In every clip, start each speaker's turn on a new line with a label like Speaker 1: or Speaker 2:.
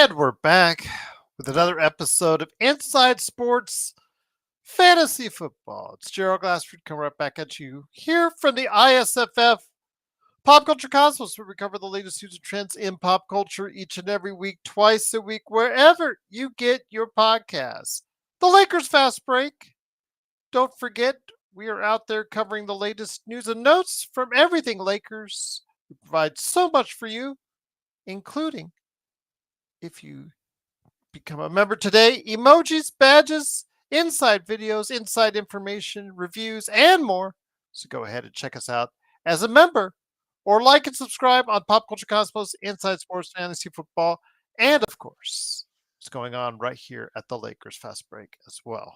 Speaker 1: And we're back with another episode of Inside Sports Fantasy Football. It's Gerald Glassford coming right back at you here from the ISFF Pop Culture Cosmos, where we cover the latest news and trends in pop culture each and every week, twice a week, wherever you get your podcasts. The Lakers Fast Break. Don't forget, we are out there covering the latest news and notes from everything Lakers. We provide so much for you, including, if you become a member today, emojis, badges, inside videos, inside information, reviews, and more. So go ahead and check us out as a member or like and subscribe on Pop Culture Cosmos, Inside Sports Fantasy Football, and of course, what's going on right here at the Lakers Fast Break as well.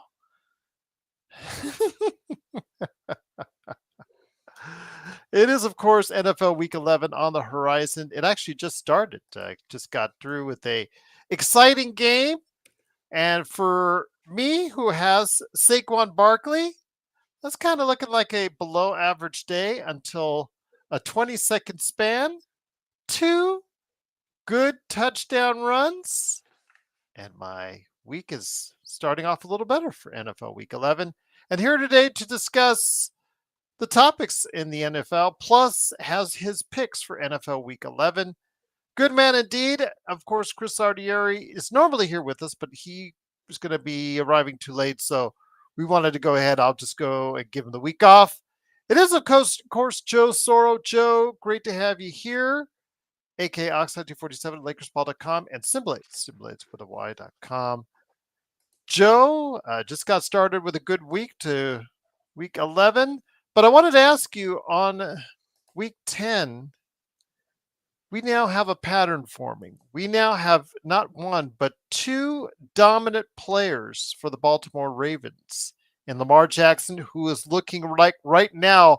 Speaker 1: It is, of course, NFL Week 11 on the horizon. It actually just started. Just got through with a exciting game. And for me, who has Saquon Barkley, that's kind of looking like a below average day until a 20-second span, 2 good touchdown runs, and my week is starting off a little better for NFL Week 11. And here today to discuss the topics in the NFL, plus has his picks for NFL Week 11. Good man indeed. Of course, Chris Ardieri is normally here with us, but he was going to be arriving too late, so we wanted to go ahead. I'll just go and give him the week off. It is, of course, Joe Soro. Joe, great to have you here, aka Oxide247 at LakersBall.com and Simulates with a Y.com. Joe just got started with a good week to week 11, but I wanted to ask you on week 10, we now have a pattern forming. We now have not one, but 2 dominant players for the Baltimore Ravens. And Lamar Jackson, who is looking like right now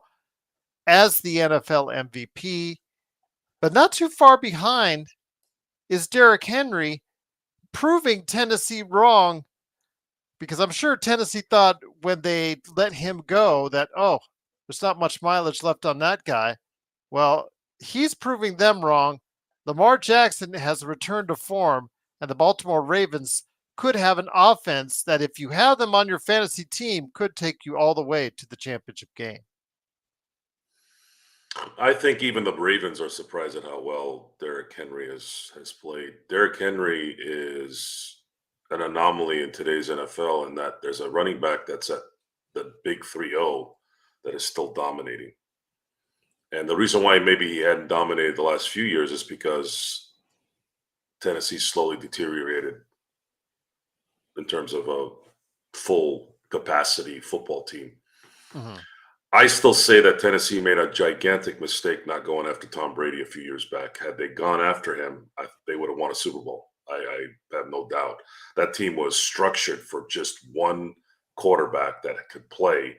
Speaker 1: as the NFL MVP, but not too far behind is Derrick Henry, proving Tennessee wrong, because I'm sure Tennessee thought when they let him go that, oh, there's not much mileage left on that guy. Well, he's proving them wrong. Lamar Jackson has returned to form, and the Baltimore Ravens could have an offense that, if you have them on your fantasy team, could take you all the way to the championship game.
Speaker 2: I think even the Ravens are surprised at how well Derrick Henry has played. Derrick Henry is an anomaly in today's NFL in that there's a running back that's at the big 3-0 that is still dominating. And the reason why maybe he hadn't dominated the last few years is because Tennessee slowly deteriorated in terms of a full capacity football team.
Speaker 1: Mm-hmm.
Speaker 2: I still say that Tennessee made a gigantic mistake not going after Tom Brady a few years back. Had they gone after him, they would have won a Super Bowl. I have no doubt. That team was structured for just one quarterback that could play,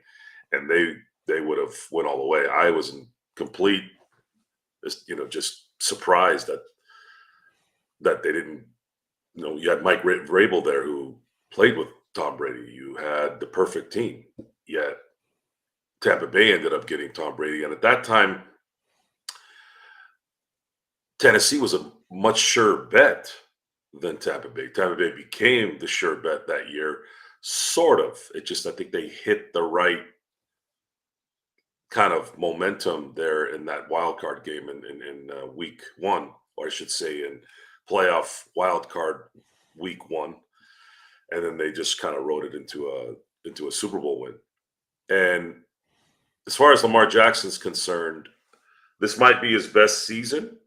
Speaker 2: and they would have went all the way. I was in complete, just surprised that they didn't. You had Mike Vrabel there who played with Tom Brady. You had the perfect team, yet Tampa Bay ended up getting Tom Brady. And at that time, Tennessee was a much surer bet than Tampa Bay. Tampa Bay became the sure bet that year, sort of. I think they hit the right kind of momentum there in that wild card game in week 1, or I should say in playoff wild card week 1. And then they just kind of rode it into a Super Bowl win. And as far as Lamar Jackson's concerned, this might be his best season,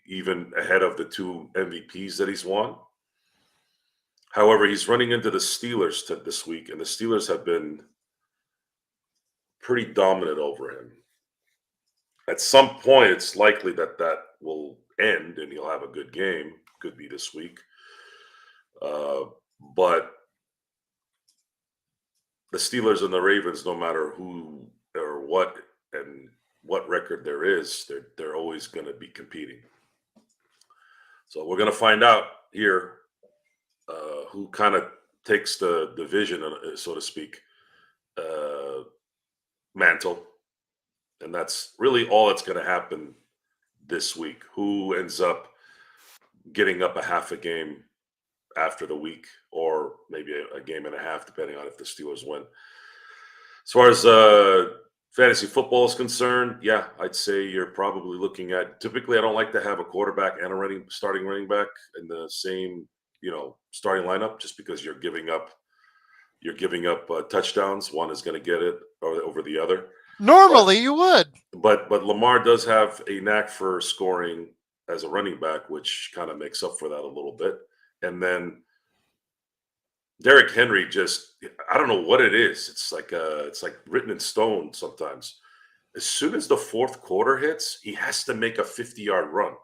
Speaker 2: even ahead of the 2 MVPs that he's won. However, he's running into the Steelers this week, and the Steelers have been pretty dominant over him. At some point, it's likely that will end and he'll have a good game. Could be this week. But the Steelers and the Ravens, no matter who or what and what record there is, they're always going to be competing. So we're going to find out here who kind of takes the division, so to speak, mantle. And that's really all that's going to happen this week. Who ends up getting up a half a game after the week, or maybe a game and a half, depending on if the Steelers win. As far as fantasy football is concerned, yeah, I'd say you're probably looking at. Typically, I don't like to have a quarterback and a starting running back in the same starting lineup, just because you're giving up touchdowns. One is going to get it over the other.
Speaker 1: Normally, you would.
Speaker 2: But Lamar does have a knack for scoring as a running back, which kind of makes up for that a little bit. And then Derrick Henry, I don't know what it is. It's like written in stone sometimes. As soon as the fourth quarter hits, he has to make a 50-yard run.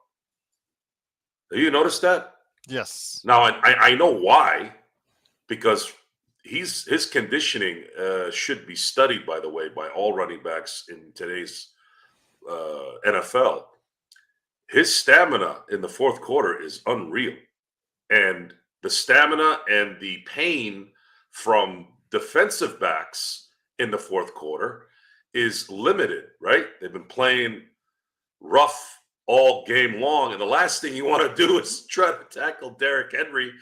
Speaker 2: Have you noticed that?
Speaker 1: Yes.
Speaker 2: Now I know why, because his conditioning should be studied, by the way, by all running backs in today's NFL. His stamina in the fourth quarter is unreal, and the stamina and the pain from defensive backs in the fourth quarter is limited, right? They've been playing rough all game long, and the last thing you want to do is try to tackle Derrick Henry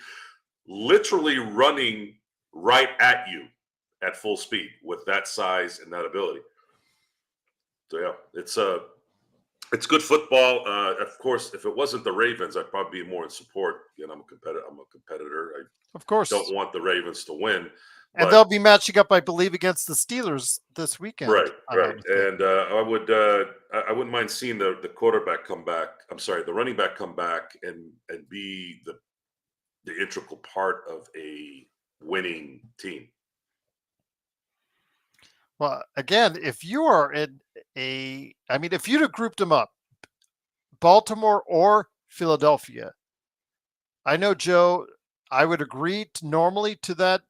Speaker 2: literally running right at you at full speed with that size and that ability. So yeah, it's good football. Of course, if it wasn't the Ravens, I'd probably be more in support. I'm a competitor. I
Speaker 1: of course
Speaker 2: don't want the Ravens to win.
Speaker 1: And they'll be matching up, I believe, against the Steelers this weekend.
Speaker 2: Right. And I wouldn't mind seeing the quarterback come back. I'm sorry, the running back come back and be the integral part of a winning team.
Speaker 1: Well, again, if you are if you'd have grouped them up, Baltimore or Philadelphia, I know, Joe, I would agree normally to that,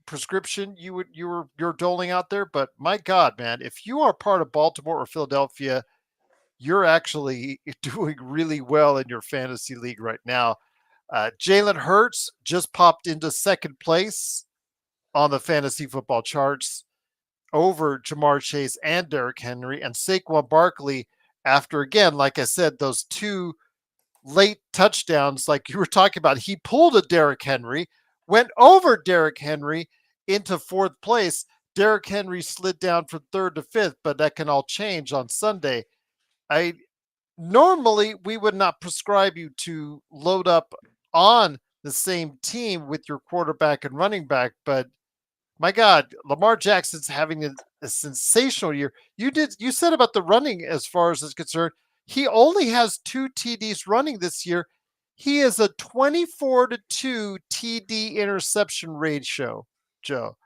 Speaker 1: prescription you're doling out there. But my God, man, if you are part of Baltimore or Philadelphia, you're actually doing really well in your fantasy league right now. Jalen Hurts just popped into second place on the fantasy football charts over Jamar Chase and Derrick Henry, and Saquon Barkley, after, again, like I said, those two late touchdowns, like you were talking about, he pulled a Derrick Henry, went over Derrick Henry into fourth place. Derrick Henry slid down from third to fifth, but that can all change on Sunday. Normally we would not prescribe you to load up on the same team with your quarterback and running back, but my God, Lamar Jackson's having a sensational year. You said about the running, as far as is concerned, he only has 2 TDs running this year. He is a 24-2 TD interception ratio, Joe.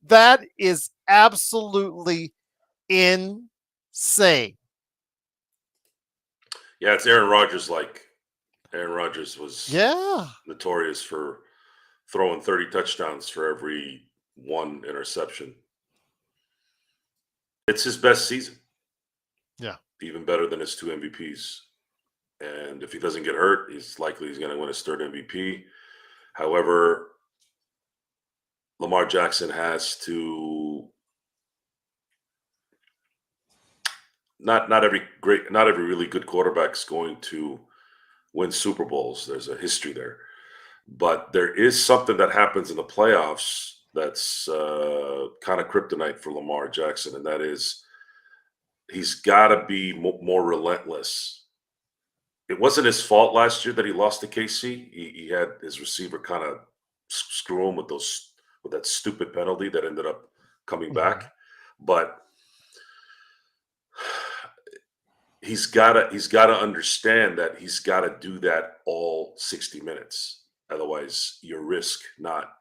Speaker 1: That is absolutely insane.
Speaker 2: Yeah, it's Aaron Rodgers like. Aaron Rodgers was notorious for throwing 30 touchdowns for every one interception. It's his best season.
Speaker 1: Yeah.
Speaker 2: Even better than his 2 MVPs. And if he doesn't get hurt, he's going to win his 3rd MVP. However, Lamar Jackson has to not every really good quarterback is going to win Super Bowls. There's a history there. But there is something that happens in the playoffs that's kind of kryptonite for Lamar Jackson, and that is he's got to be more relentless. It wasn't his fault last year that he lost to KC. He had his receiver kind of screw him with that stupid penalty that ended up coming back. But he's got to understand that he's got to do that all 60 minutes. Otherwise, you risk not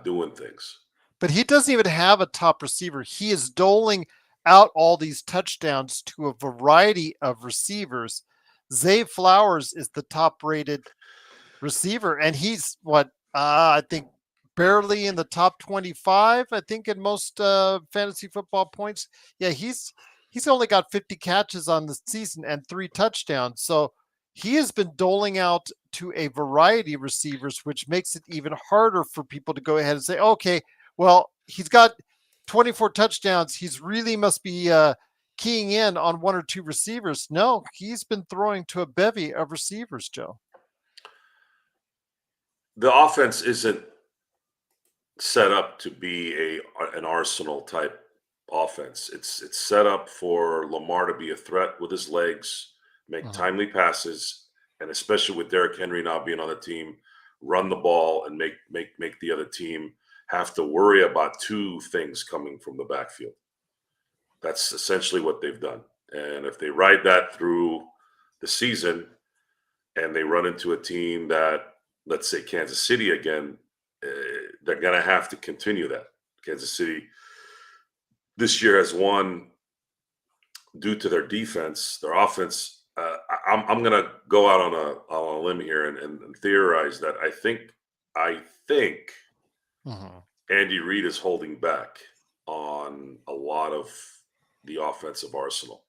Speaker 2: doing things.
Speaker 1: But he doesn't even have a top receiver. He is doling out all these touchdowns to a variety of receivers. Zay Flowers is the top-rated receiver, and he's I think barely in the top 25. I think in most fantasy football points. Yeah, he's only got 50 catches on the season and 3 touchdowns. So he has been doling out to a variety of receivers, which makes it even harder for people to go ahead and say, okay, well, he's got 24 touchdowns. He's really must be keying in on one or two receivers. No, he's been throwing to a bevy of receivers, Joe.
Speaker 2: The offense isn't set up to be an Arsenal type offense. It's set up for Lamar to be a threat with his legs, make timely passes, and especially with Derrick Henry now being on the team, run the ball and make the other team have to worry about two things coming from the backfield. That's essentially what they've done. And if they ride that through the season and they run into a team that, let's say Kansas City again, they're going to have to continue that. Kansas City this year has won due to their defense. Their offense, I'm going to go out on a limb here and theorize that I think Andy Reid is holding back on a lot of the offensive arsenal.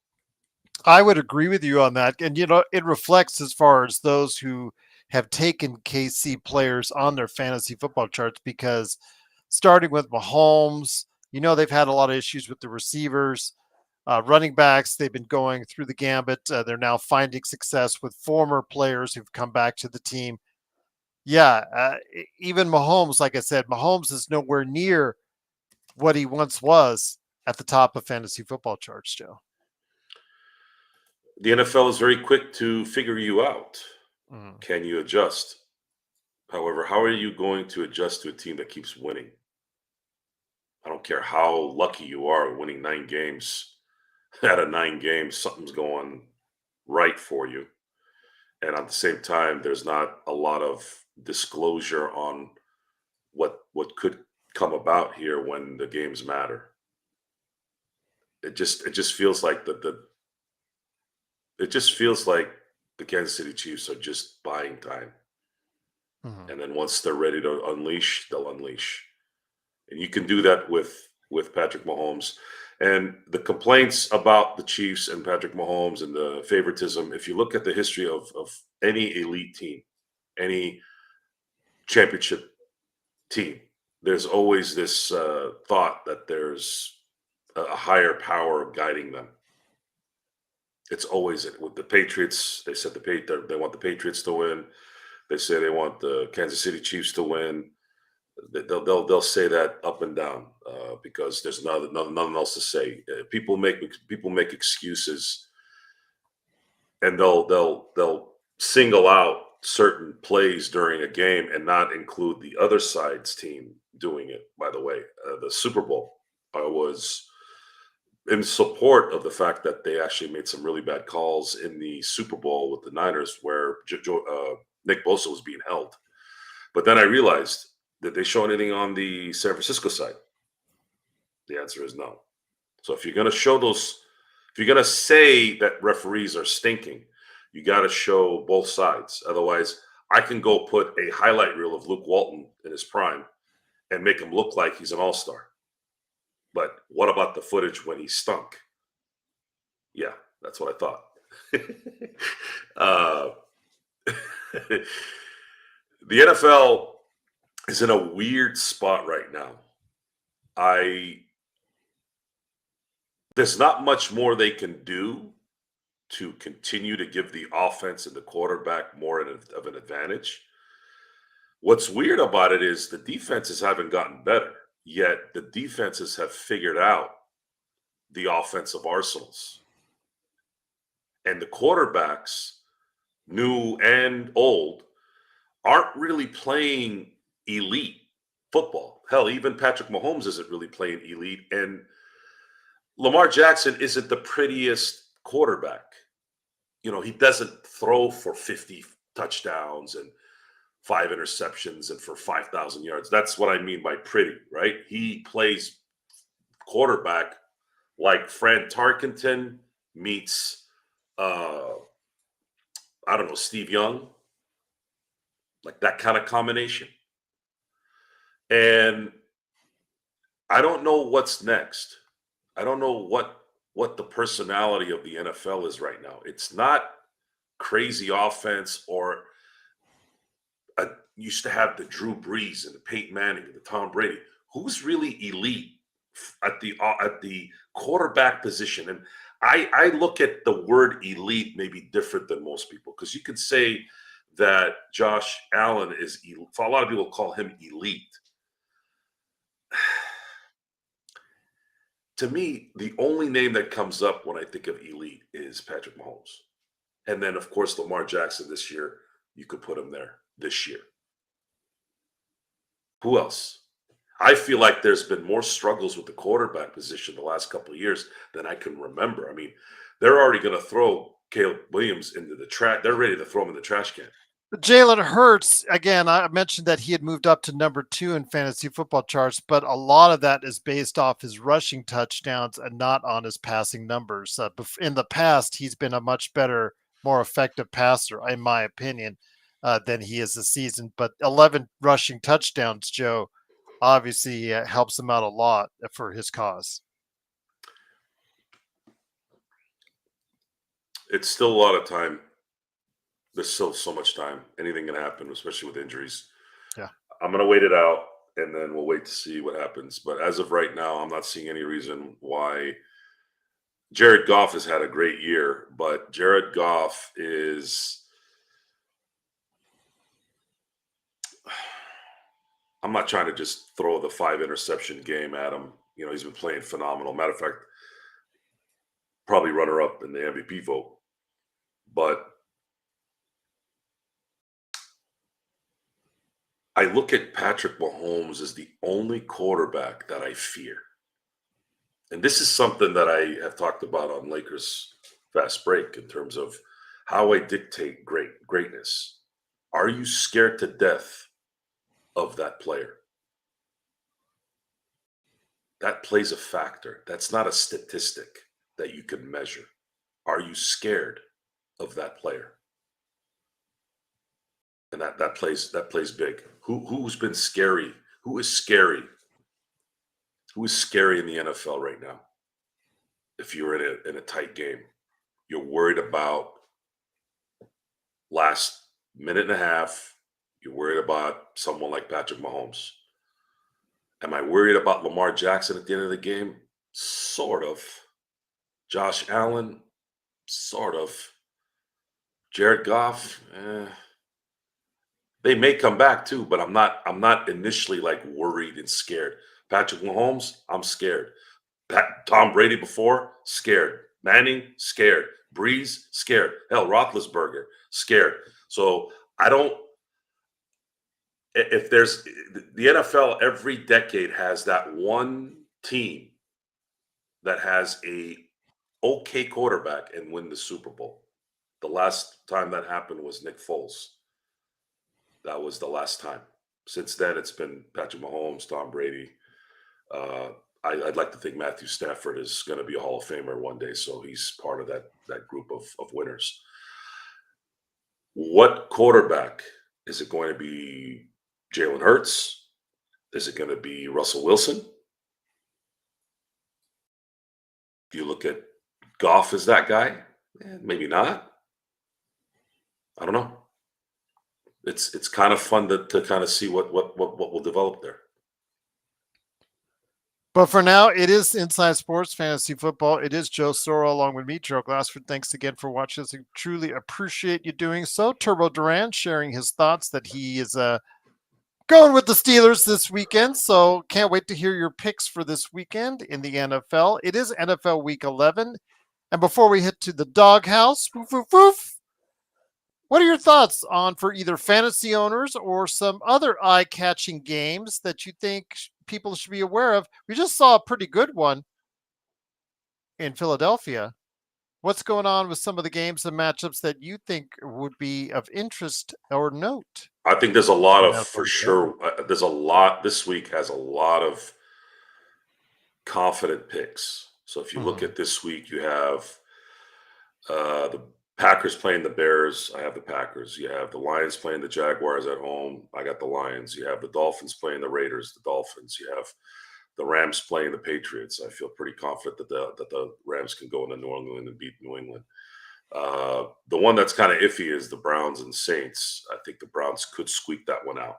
Speaker 1: I would agree with you on that. And, it reflects as far as those who have taken KC players on their fantasy football charts, because starting with Mahomes, they've had a lot of issues with the receivers, running backs. They've been going through the gambit. They're now finding success with former players who've come back to the team. Yeah, even Mahomes, like I said, Mahomes is nowhere near what he once was at the top of fantasy football charts, Joe.
Speaker 2: The NFL is very quick to figure you out. Can you adjust? However, how are you going to adjust to a team that keeps winning? I don't care how lucky you are winning 9 games. Out of 9 games, something's going right for you. And at the same time, there's not a lot of disclosure on what could come about here when the games matter. It just feels like the Kansas City Chiefs are just buying time. And then once they're ready to unleash, they'll unleash. And you can do that with Patrick Mahomes. And the complaints about the Chiefs and Patrick Mahomes and the favoritism, if you look at the history of any elite team, any championship team, there's always this thought that there's a higher power guiding them. It's always with the Patriots. They said they want the Patriots to win. They say they want the Kansas City Chiefs to win. They'll say that up and down because there's nothing else to say. People make excuses, and they'll single out certain plays during a game and not include the other side's team doing it. By the way, the Super Bowl was in support of the fact that they actually made some really bad calls in the Super Bowl with the Niners, where Nick Bosa was being held. But then I realized, did they show anything on the San Francisco side? The answer is no. So if you're going to show those, if you're going to say that referees are stinking, you got to show both sides. Otherwise, I can go put a highlight reel of Luke Walton in his prime and make him look like he's an all-star. But what about the footage when he stunk? Yeah, that's what I thought. The NFL is in a weird spot right now. There's not much more they can do to continue to give the offense and the quarterback more of an advantage. What's weird about it is the defenses haven't gotten better, yet the defenses have figured out the offensive arsenals. And the quarterbacks, new and old, aren't really playing elite football. Hell, even Patrick Mahomes isn't really playing elite. And Lamar Jackson isn't the prettiest quarterback. He doesn't throw for 50 touchdowns and 5 interceptions and for 5,000 yards. That's what I mean by pretty, right? He plays quarterback like Fran Tarkenton meets, Steve Young. Like that kind of combination. And I don't know what's next. I don't know what the personality of the NFL is right now. It's not crazy offense or used to have the Drew Brees and the Peyton Manning and the Tom Brady. Who's really elite at the quarterback position? And I look at the word elite maybe different than most people, because you could say that Josh Allen is elite. A lot of people call him elite. To me, the only name that comes up when I think of elite is Patrick Mahomes. And then, of course, Lamar Jackson this year, you could put him there this year. Who else? I feel like there's been more struggles with the quarterback position the last couple of years than I can remember. I mean, they're already going to throw Caleb Williams into the trash. They're ready to throw him in the trash can.
Speaker 1: Jalen Hurts, again, I mentioned that he had moved up to number 2 in fantasy football charts, but a lot of that is based off his rushing touchdowns and not on his passing numbers. In the past, he's been a much better, more effective passer, in my opinion, than he is this season. But 11 rushing touchdowns, Joe, obviously helps him out a lot for his cause.
Speaker 2: It's still a lot of time. There's still so much time. Anything can happen, especially with injuries.
Speaker 1: Yeah.
Speaker 2: I'm going to wait it out, and then we'll wait to see what happens. But as of right now, I'm not seeing any reason why. Jared Goff has had a great year, but Jared Goff is – I'm not trying to just throw the 5-interception game at him. You know, he's been playing phenomenal. Matter of fact, probably runner-up in the MVP vote. But I look at Patrick Mahomes as the only quarterback that I fear. And this is something that I have talked about on Lakers Fast Break in terms of how I dictate greatness. Are you scared to death of that player? That plays a factor. That's not a statistic that you can measure. Are you scared of that player? And that plays big. Who's been scary? Who is scary? Who is scary in the NFL right now? If you're in a tight game, you're worried about last minute and a half. You're worried about someone like Patrick Mahomes. Am I worried about Lamar Jackson at the end of the game? Sort of. Josh Allen? Sort of. Jared Goff? They may come back too, but I'm not initially like worried and scared. Patrick Mahomes, I'm scared. Tom Brady before, scared. Manning, scared. Breeze, scared. Hell, Roethlisberger, scared. So I don't. If there's the NFL, every decade has that one team that has a okay quarterback and win the Super Bowl. The last time that happened was Nick Foles. That was the last time. Since then, it's been Patrick Mahomes, Tom Brady. I'd like to think Matthew Stafford is going to be a Hall of Famer one day, so he's part of that group of winners. What quarterback is it going to be? Jalen Hurts? Is it going to be Russell Wilson? Do you look at Goff as that guy? Maybe not. I don't know. It's kind of fun to kind of see what will develop there.
Speaker 1: But for now, it is Inside Sports Fantasy Football. It is Joe Soro along with me, Joe Glassford. Thanks again for watching us. I truly appreciate you doing so. Turbo Duran sharing his thoughts that he is going with the Steelers this weekend. So can't wait to hear your picks for this weekend in the NFL. It is NFL Week 11. And before we hit to the doghouse, woof, woof, woof, what are your thoughts on for either fantasy owners or some other eye-catching games that you think people should be aware of? We just saw a pretty good one in Philadelphia. What's going on with some of the games and matchups that you think would be of interest or note?
Speaker 2: I think there's a lot of, for sure, there's a lot, this week has a lot of confident picks. So if you look at this week, you have the Packers playing the Bears. I have the Packers. You have the Lions playing the Jaguars at home. I got the Lions. You have the Dolphins playing the Raiders, the Dolphins. You have the Rams playing the Patriots. I feel pretty confident that the Rams can go into New England and beat New England. The one that's kind of iffy is the Browns and Saints. I think the Browns could squeak that one out.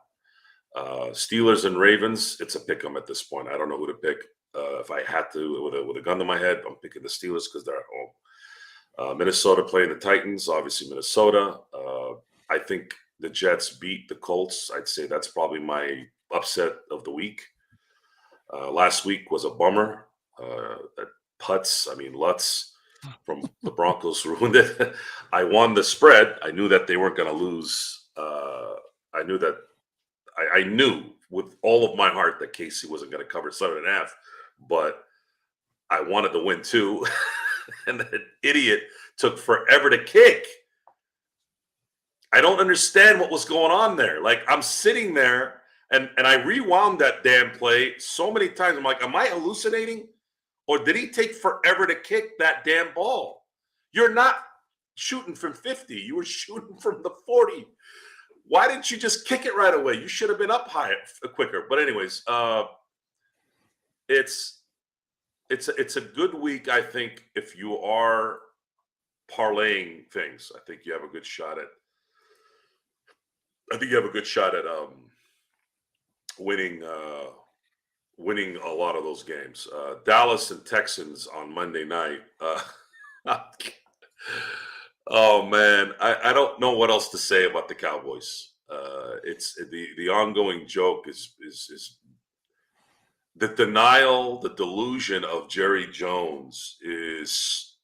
Speaker 2: Steelers and Ravens, it's a pick 'em at this point. I don't know who to pick. If I had to, with a gun to my head, I'm picking the Steelers because they're at home. Minnesota playing the Titans, obviously Minnesota. I think the Jets beat the Colts. I'd say that's probably my upset of the week. Last week was a bummer. That Lutz from the Broncos ruined it. I won the spread. I knew that they weren't going to lose. I knew with all of my heart that Casey wasn't going to cover 7.5, but I wanted to win too. And that idiot took forever to kick. I don't understand what was going on there. Like, I'm sitting there and I rewound that damn play so many times. I'm like, am I hallucinating? Or did he take forever to kick that damn ball? You're not shooting from 50. You were shooting from the 40. Why didn't you just kick it right away? You should have been up higher, quicker. But anyways, it's a good week, I think, if you are parlaying things. I think you have a good shot at winning a lot of those games. Dallas and Texans on Monday night. Oh man, I don't know what else to say about the Cowboys. It's the ongoing joke is the denial, the delusion of Jerry Jones is.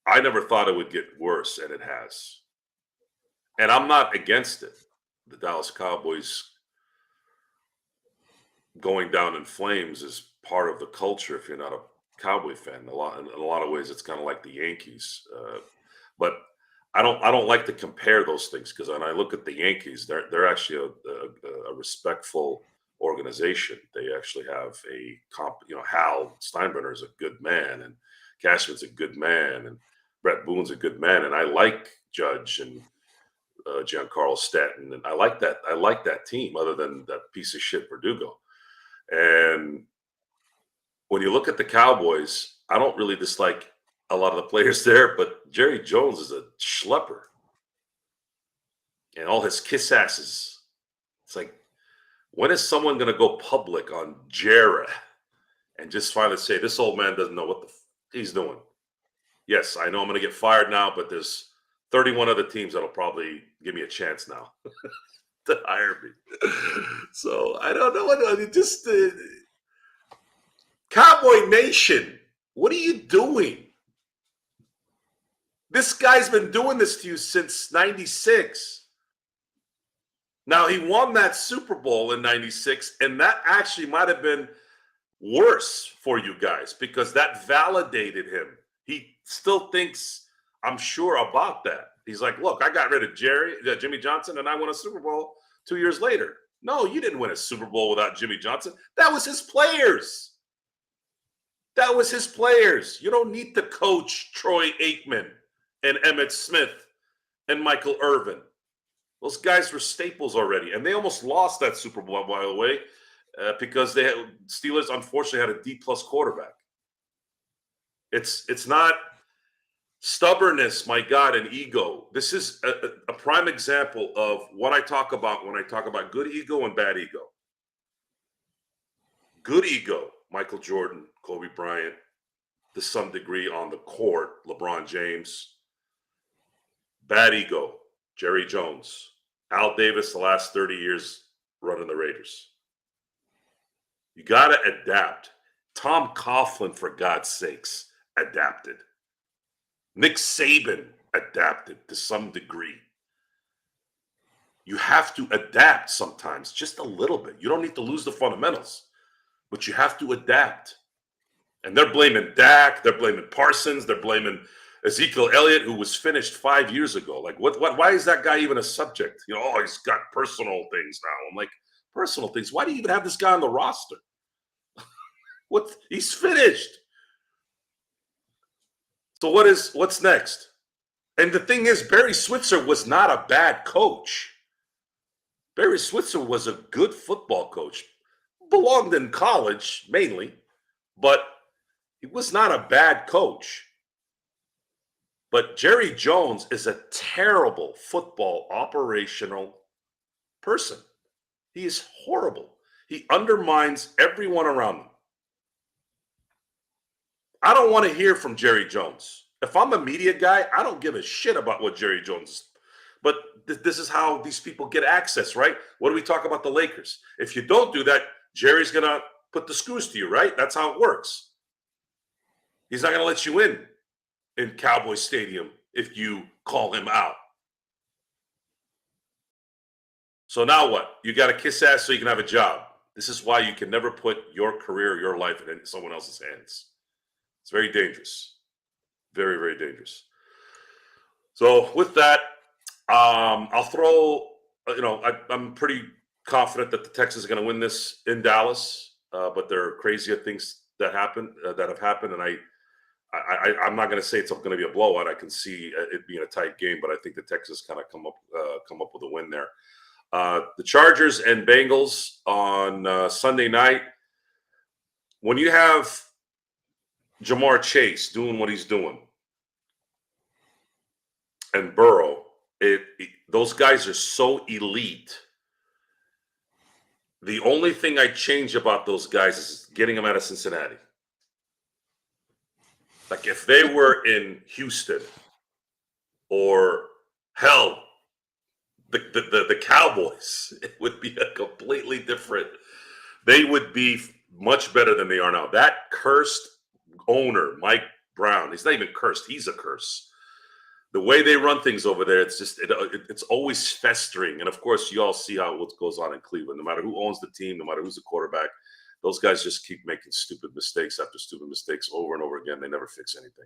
Speaker 2: I never thought it would get worse, and it has. And I'm not against it. The Dallas Cowboys going down in flames is part of the culture if you're not a Cowboy fan. In a lot of ways, it's kind of like the Yankees. But I don't like to compare those things, because when I look at the Yankees, they're actually a respectful organization. They actually have Hal Steinbrenner is a good man, and Cashman's a good man, and Brett Boone's a good man, and I like Judge and Giancarlo Stanton, and I like that team, other than that piece of shit Verdugo. And when you look at the Cowboys, I don't really dislike a lot of the players there, but Jerry Jones is a schlepper, and all his kiss asses. It's like, when is someone going to go public on Jera and just finally say, this old man doesn't know what the he's doing? Yes, I know I'm going to get fired now, but there's 31 other teams that'll probably give me a chance now to hire me. So I don't know. Just Cowboy Nation, what are you doing? This guy's been doing this to you since 96. Now, he won that Super Bowl in 96, and that actually might have been worse for you guys, because that validated him. He still thinks, I'm sure, about that. He's like, look, I got rid of Jimmy Johnson, and I won a Super Bowl 2 years later. No, you didn't win a Super Bowl without Jimmy Johnson. That was his players. That was his players. You don't need to coach Troy Aikman and Emmitt Smith and Michael Irvin. Those guys were staples already, and they almost lost that Super Bowl, by the way, because Steelers unfortunately had a D-plus quarterback. It's not stubbornness, my God, and ego. This is a prime example of what I talk about when I talk about good ego and bad ego. Good ego, Michael Jordan, Kobe Bryant, to some degree on the court, LeBron James. Bad ego, Jerry Jones, Al Davis, the last 30 years running the Raiders. You got to adapt. Tom Coughlin, for God's sakes, adapted. Nick Saban adapted to some degree. You have to adapt sometimes, just a little bit. You don't need to lose the fundamentals, but you have to adapt. And they're blaming Dak, they're blaming Parsons, they're blaming Ezekiel Elliott, who was finished 5 years ago. Like, why is that guy even a subject? He's got personal things now. I'm like, personal things? Why do you even have this guy on the roster? He's finished. So what's next? And the thing is, Barry Switzer was not a bad coach. Barry Switzer was a good football coach. Belonged in college, mainly, but he was not a bad coach. But Jerry Jones is a terrible football operational person. He is horrible. He undermines everyone around him. I don't want to hear from Jerry Jones. If I'm a media guy, I don't give a shit about what Jerry Jones. But this is how these people get access, right? What do we talk about the Lakers? If you don't do that, Jerry's gonna put the screws to you, right? That's how it works. He's not gonna let you in Cowboy Stadium if you call him out. So now what? You got to kiss ass so you can have a job. This is why you can never put your career, your life in someone else's hands. It's very dangerous. Very, very dangerous. So with that, I'll throw. I'm pretty confident that the Texans are going to win this in Dallas. But there are crazier things that happen that have happened, and I'm not going to say it's going to be a blowout. I can see it being a tight game, but I think the Texans kind of come up with a win there. The Chargers and Bengals on Sunday night. When you have Jamar Chase doing what he's doing and Burrow, those guys are so elite. The only thing I change about those guys is getting them out of Cincinnati. Like if they were in Houston or hell, the Cowboys, it would be a completely different. They would be much better than they are now. That cursed owner, Mike Brown, he's not even cursed. He's a curse. The way they run things over there, it's just it's always festering. And of course, you all see what goes on in Cleveland. No matter who owns the team, no matter who's the quarterback, those guys just keep making stupid mistakes after stupid mistakes over and over again. They never fix anything.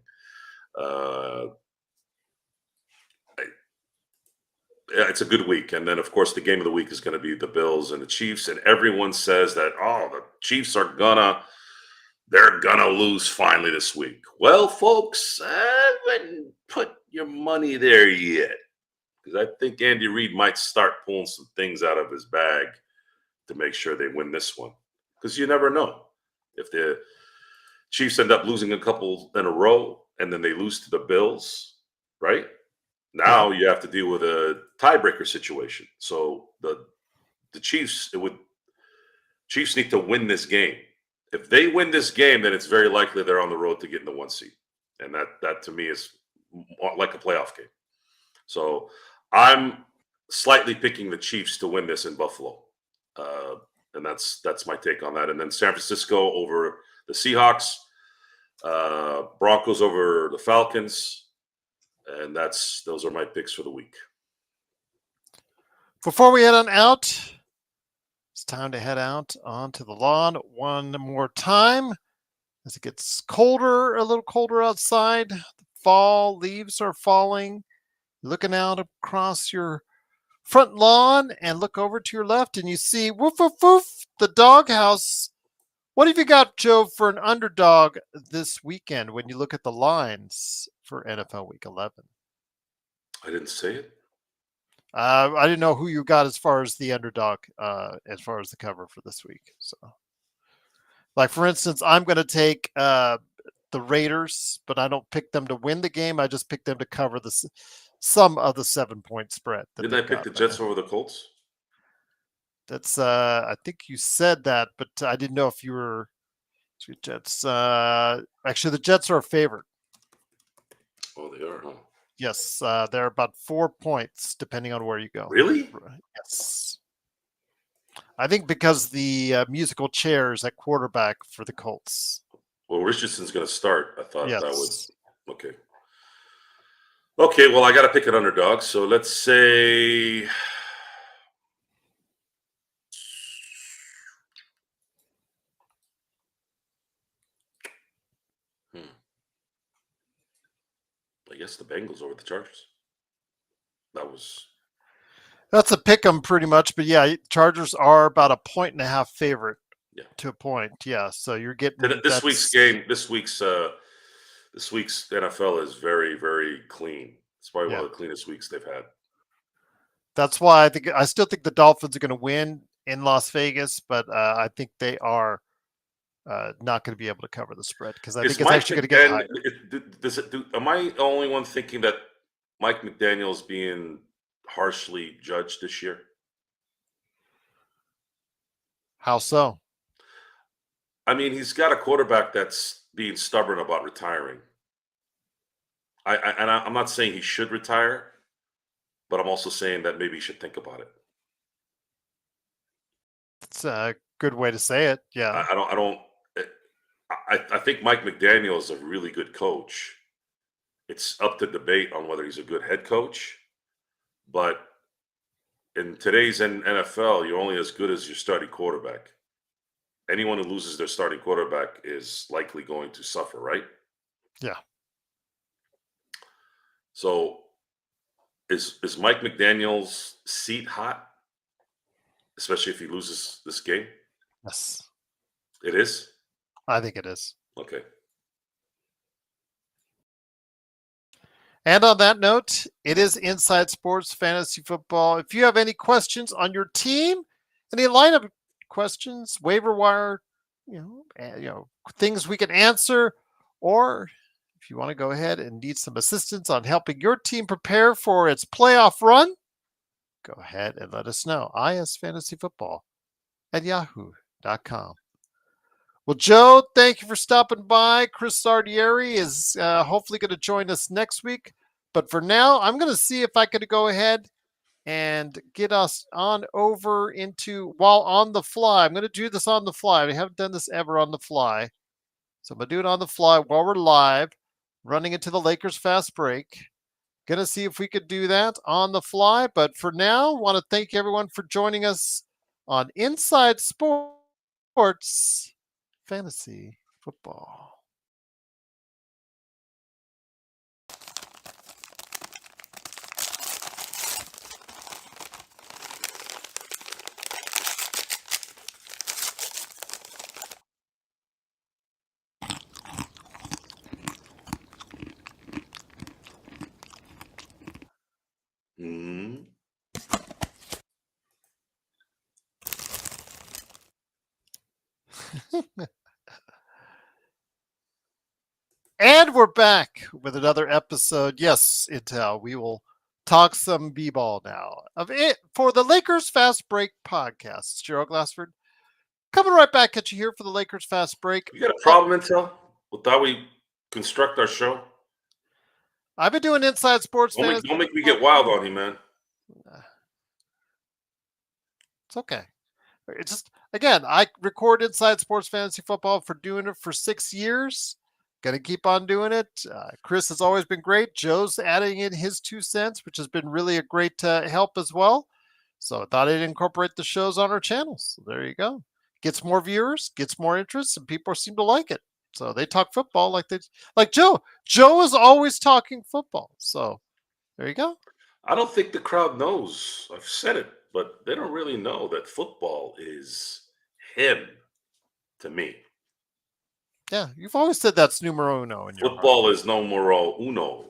Speaker 2: It's a good week. And then, of course, the game of the week is going to be the Bills and the Chiefs. And everyone says that, the Chiefs they're going to lose finally this week. Well, folks, I wouldn't put your money there yet. Because I think Andy Reid might start pulling some things out of his bag to make sure they win this one. Because you never know. If the Chiefs end up losing a couple in a row and then they lose to the Bills, right? Now you have to deal with a tiebreaker situation. So the Chiefs Chiefs need to win this game. If they win this game, then it's very likely they're on the road to getting the 1 seed, and that to me is like a playoff game. So I'm slightly picking the Chiefs to win this in Buffalo, and that's my take on that. And then San Francisco over the Seahawks, Broncos over the Falcons. And those are my picks for the week.
Speaker 1: Before we head on out, it's time to head out onto the lawn one more time as it gets colder, a little colder outside. The fall leaves are falling. Looking out across your front lawn and look over to your left and you see woof, woof, woof, the doghouse. What have you got, Joe, for an underdog this weekend when you look at the lines for NFL Week 11?
Speaker 2: I didn't say it.
Speaker 1: I didn't know who you got as far as the underdog, as far as the cover for this week. So, like for instance, I'm going to take the Raiders, but I don't pick them to win the game. I just pick them to cover some of the 7-point spread.
Speaker 2: Didn't I pick the Jets over the Colts?
Speaker 1: That's I think you said that, but I didn't know if you were Jets. Actually, the Jets are a favorite.
Speaker 2: Oh, they are, huh?
Speaker 1: Yes, they're about 4 points, depending on where you go.
Speaker 2: Really?
Speaker 1: Yes. I think because the musical chairs at quarterback for the Colts.
Speaker 2: Well, Richardson's going to start. I thought that
Speaker 1: Yes.
Speaker 2: would. Okay. Okay, well, I got to pick an underdog. So let's say. I guess the Bengals over the Chargers.
Speaker 1: That's a pick 'em pretty much, but yeah, Chargers are about a 1.5 favorite.
Speaker 2: Yeah.
Speaker 1: To a point, yeah. So you're getting
Speaker 2: this week's game. This week's NFL is very, very clean. It's probably one of the cleanest weeks they've had.
Speaker 1: That's why I still think the Dolphins are going to win in Las Vegas, but I think they are not going to be able to cover the spread because I think it's actually going to get higher.
Speaker 2: Am I the only one thinking that Mike McDaniel's being harshly judged this year?
Speaker 1: How so?
Speaker 2: I mean, he's got a quarterback that's being stubborn about retiring. I'm not saying he should retire, but I'm also saying that maybe he should think about it.
Speaker 1: It's a good way to say it. Yeah.
Speaker 2: I don't. eh, I think Mike McDaniel is a really good coach. It's up to debate on whether he's a good head coach, but in today's NFL, you're only as good as your starting quarterback. Anyone who loses their starting quarterback is likely going to suffer, right?
Speaker 1: Yeah.
Speaker 2: So is Mike McDaniel's seat hot, especially if he loses this game?
Speaker 1: Yes.
Speaker 2: It is?
Speaker 1: I think it is.
Speaker 2: Okay.
Speaker 1: And on that note, it is Inside Sports Fantasy Football. If you have any questions on your team, any lineup questions, waiver wire, things we can answer, or if you want to go ahead and need some assistance on helping your team prepare for its playoff run, go ahead and let us know. isfantasyfootball@yahoo.com. Well, Joe, thank you for stopping by. Chris Sardieri is hopefully going to join us next week. But for now, I'm going to see if I can go ahead and get us on over into while on the fly. I'm going to do this on the fly. We haven't done this ever on the fly. So I'm going to do it on the fly while we're live, running into the Lakers fast break. Going to see if we could do that on the fly. But for now, want to thank everyone for joining us on Inside Sports Fantasy Football.
Speaker 2: Mhm.
Speaker 1: And we're back with another episode. Yes, Intel. We will talk some b-ball now of it for the Lakers Fast Break podcast. It's Gerald Glassford coming right back at you here for the Lakers Fast Break.
Speaker 2: You got a problem, Intel, with how we construct our show?
Speaker 1: I've been doing Inside Sports Fantasy.
Speaker 2: Don't make me get wild on you, man.
Speaker 1: It's okay. It's just, again, I record Inside Sports Fantasy Football for doing it for 6 years. Going to keep on doing it. Chris has always been great. Joe's adding in his 2 cents, which has been really a great help as well. So I thought I'd incorporate the shows on our channels. So there you go. Gets more viewers, gets more interest, and people seem to like it. So they talk football like Joe. Joe is always talking football. So there you go.
Speaker 2: I don't think the crowd knows. I've said it, but they don't really know that football is him to me.
Speaker 1: Yeah, you've always said that's numero uno in your
Speaker 2: Football is numero uno.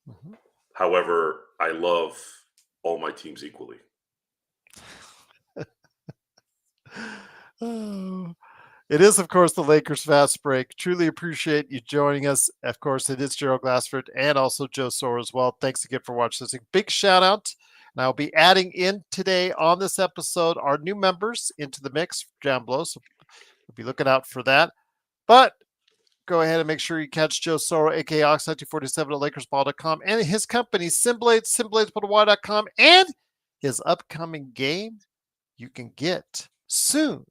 Speaker 1: Mm-hmm.
Speaker 2: However, I love all my teams equally.
Speaker 1: Oh, it is, of course, the Lakers Fast Break. Truly appreciate you joining us. Of course, it is Gerald Glassford and also Joe Sora as well. Thanks again for watching this. A big shout out. And I'll be adding in today on this episode our new members into the mix down below. So we'll be looking out for that. But go ahead and make sure you catch Joe Soro, aka Ox1947 at LakersBall.com, and his company, Simblades, and his upcoming game you can get soon,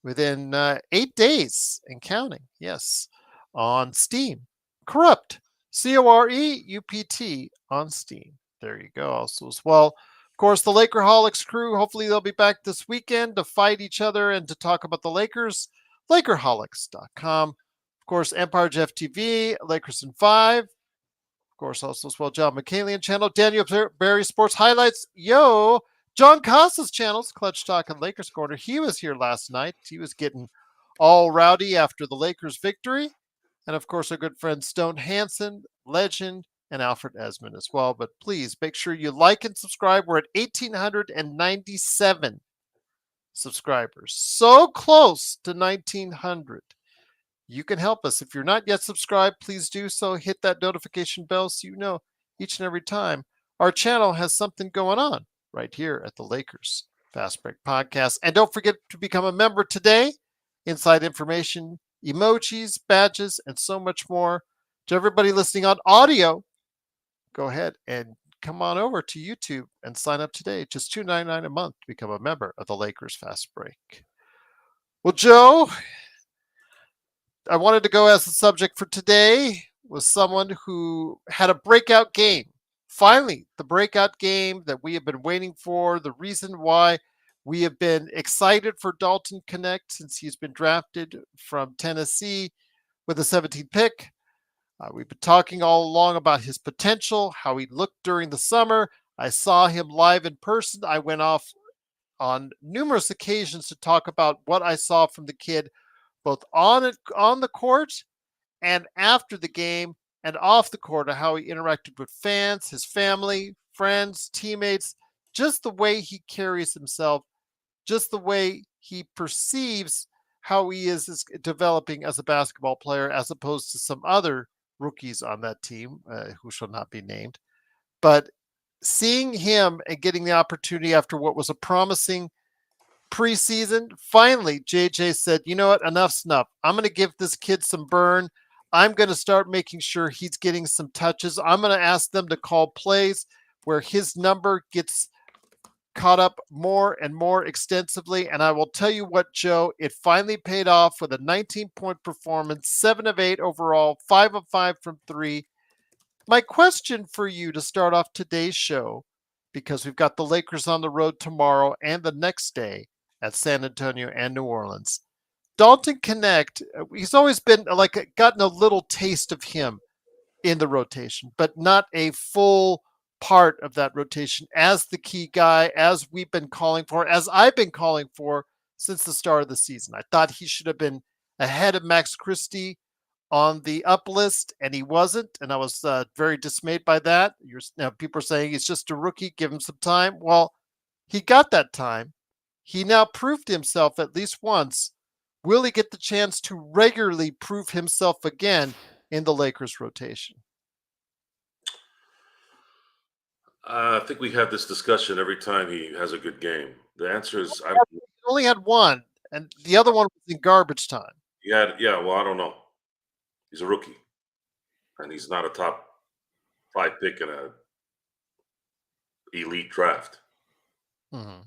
Speaker 1: within 8 days and counting. Yes, on Steam. Corrupt, Coreupt on Steam. There you go. Also, as well, of course, the Lakerholics crew. Hopefully, they'll be back this weekend to fight each other and to talk about the Lakers. Lakerholics.com. Of course, Empire Jeff TV, Lakers in 5. Of course, also as well, John McCalian channel, Daniel Barry Sports Highlights. Yo, John Costa's channels, Clutch Talk and Lakers Corner. He was here last night. He was getting all rowdy after the Lakers victory. And of course, our good friend Stone Hansen, Legend, and Alfred Esmond as well. But please make sure you like and subscribe. We're at 1,897 subscribers. So close to 1,900. You can help us. If you're not yet subscribed, please do so. Hit that notification bell so you know each and every time our channel has something going on right here at the Lakers Fast Break Podcast. And don't forget to become a member today. Inside information, emojis, badges, and so much more. To everybody listening on audio, go ahead and come on over to YouTube and sign up today. Just $2.99 a month to become a member of the Lakers Fast Break. Well, Joe, I wanted to go as the subject for today was someone who had a breakout game. Finally, the breakout game that we have been waiting for, the reason why we have been excited for Dalton Knecht since he's been drafted from Tennessee with the 17th pick. We've been talking all along about his potential, how he looked during the summer. I saw him live in person. I went off on numerous occasions to talk about what I saw from the kid, both on the court and after the game and off the court, of how he interacted with fans, his family, friends, teammates, just the way he carries himself, just the way he perceives how he is developing as a basketball player, as opposed to some other rookies on that team who shall not be named. But seeing him and getting the opportunity after what was a promising preseason, finally, JJ said, you know what, enough's enough. I'm going to give this kid some burn. I'm going to start making sure he's getting some touches. I'm going to ask them to call plays where his number gets caught up more and more extensively. And I will tell you what, Joe, it finally paid off with a 19-point performance, 7 of 8 overall, 5 of 5 from 3. My question for you to start off today's show, because we've got the Lakers on the road tomorrow and the next day at San Antonio and New Orleans. Dalton Knecht, he's always been like gotten a little taste of him in the rotation, but not a full part of that rotation as the key guy, as we've been calling for, as I've been calling for since the start of the season. I thought he should have been ahead of Max Christie on the up list, and he wasn't, and I was very dismayed by that. People are saying he's just a rookie, give him some time. Well, he got that time. He now proved himself at least once. Will he get the chance to regularly prove himself again in the Lakers rotation?
Speaker 2: I think we have this discussion every time he has a good game. The answer is
Speaker 1: He only had one, and the other one was in garbage time.
Speaker 2: yeah. Well, I don't know. He's a rookie, and he's not a top 5 pick in a elite draft.
Speaker 1: Mm-hmm.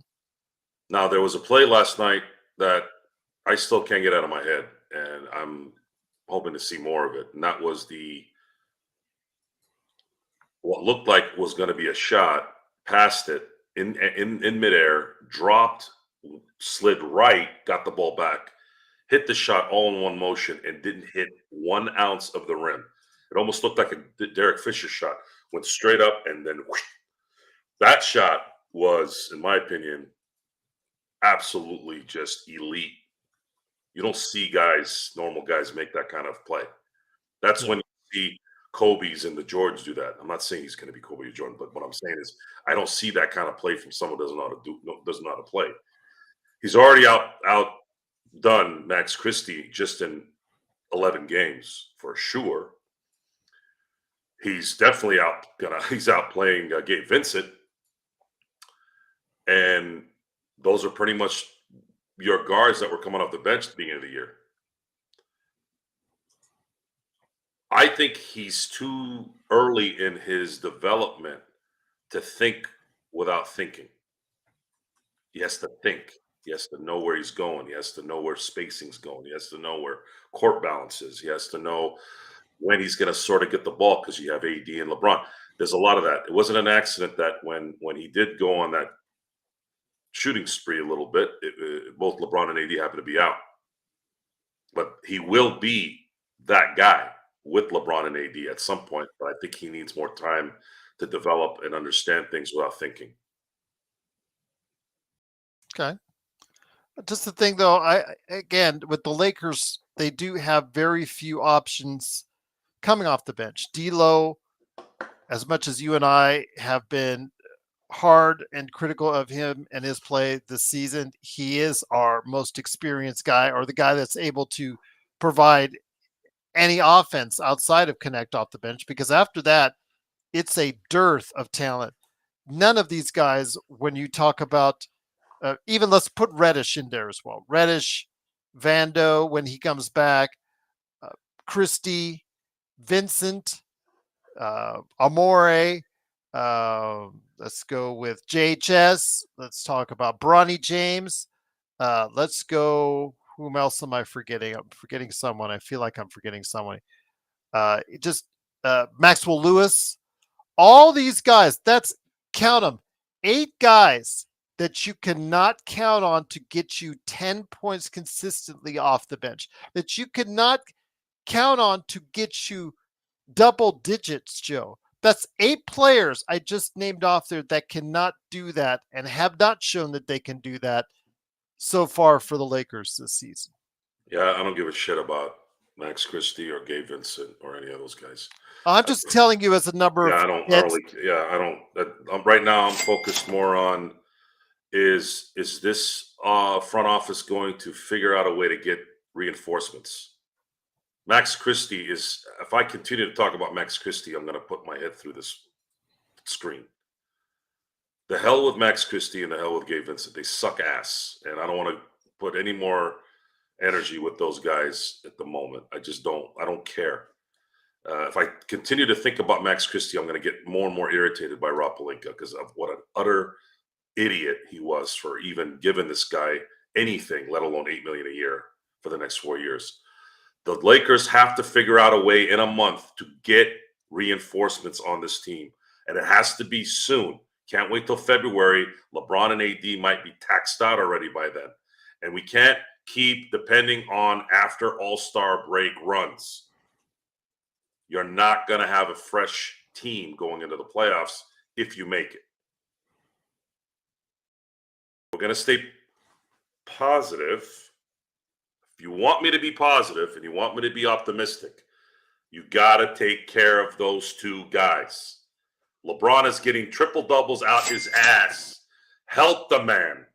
Speaker 2: Now, there was a play last night that I still can't get out of my head, and I'm hoping to see more of it. And that was what looked like was going to be a shot, passed it in midair, dropped, slid right, got the ball back, hit the shot all in one motion, and didn't hit 1 ounce of the rim. It almost looked like a Derrick Fisher shot. Went straight up, and then whoosh. That shot was, in my opinion, absolutely just elite. You don't see normal guys make that kind of play. That's when you see Kobe's and the Jordans do that. I'm not saying he's going to be Kobe or Jordan, but what I'm saying is I don't see that kind of play from someone who doesn't know how to play. He's already outdone Max Christie just in 11 games for sure. He's definitely he's outplaying Gabe Vincent, and those are pretty much your guards that were coming off the bench at the beginning of the year. I think he's too early in his development to think without thinking. He has to think. He has to know where he's going. He has to know where spacing's going. He has to know where court balance is. He has to know when he's going to sort of get the ball because you have AD and LeBron. There's a lot of that. It wasn't an accident that when he did go on that shooting spree a little bit, both LeBron and AD happened to be out. But he will be that guy with LeBron and AD at some point, but I think he needs more time to develop and understand things without thinking.
Speaker 1: Okay. Just the thing, though, again, with the Lakers, they do have very few options coming off the bench. D'Lo, as much as you and I have been hard and critical of him and his play this season, he is our most experienced guy, or the guy that's able to provide any offense outside of Knecht off the bench, because after that, it's a dearth of talent. None of these guys, when you talk about, even let's put Reddish in there as well. Reddish, Vando, when he comes back, Christie, Vincent, Amore. Let's go with JHS. Let's talk about Bronny James. Let's go. Whom else am I forgetting? I'm forgetting someone. I feel like I'm forgetting someone. Just Maxwell Lewis. All these guys. That's count them. 8 guys that you cannot count on to get you 10 points consistently off the bench. That you cannot count on to get you double digits, Joe. That's 8 players I just named off there that cannot do that and have not shown that they can do that so far for the Lakers this season.
Speaker 2: Yeah, I don't give a shit about Max Christie or Gabe Vincent or any of those guys.
Speaker 1: I'm just telling you as a number
Speaker 2: Yeah,
Speaker 1: of
Speaker 2: I don't
Speaker 1: hits.
Speaker 2: really. Yeah, I don't. Right now, I'm focused more on is this front office going to figure out a way to get reinforcements? Max Christie is. If I continue to talk about Max Christie, I'm going to put my head through this screen. The hell with Max Christie and the hell with Gabe Vincent. They suck ass, and I don't want to put any more energy with those guys at the moment. I just don't. I don't care. If I continue to think about Max Christie, I'm going to get more and more irritated by Rob Pelinka because of what an utter idiot he was for even giving this guy anything, let alone $8 million a year for the next 4 years. The Lakers have to figure out a way in a month to get reinforcements on this team, and it has to be soon. Can't wait till February. LeBron and AD might be taxed out already by then, and we can't keep depending on after All-Star break runs. You're not going to have a fresh team going into the playoffs if you make it. We're going to stay positive. If you want me to be positive and you want me to be optimistic, you got to take care of those 2 guys. LeBron is getting triple doubles out his ass. Help the man.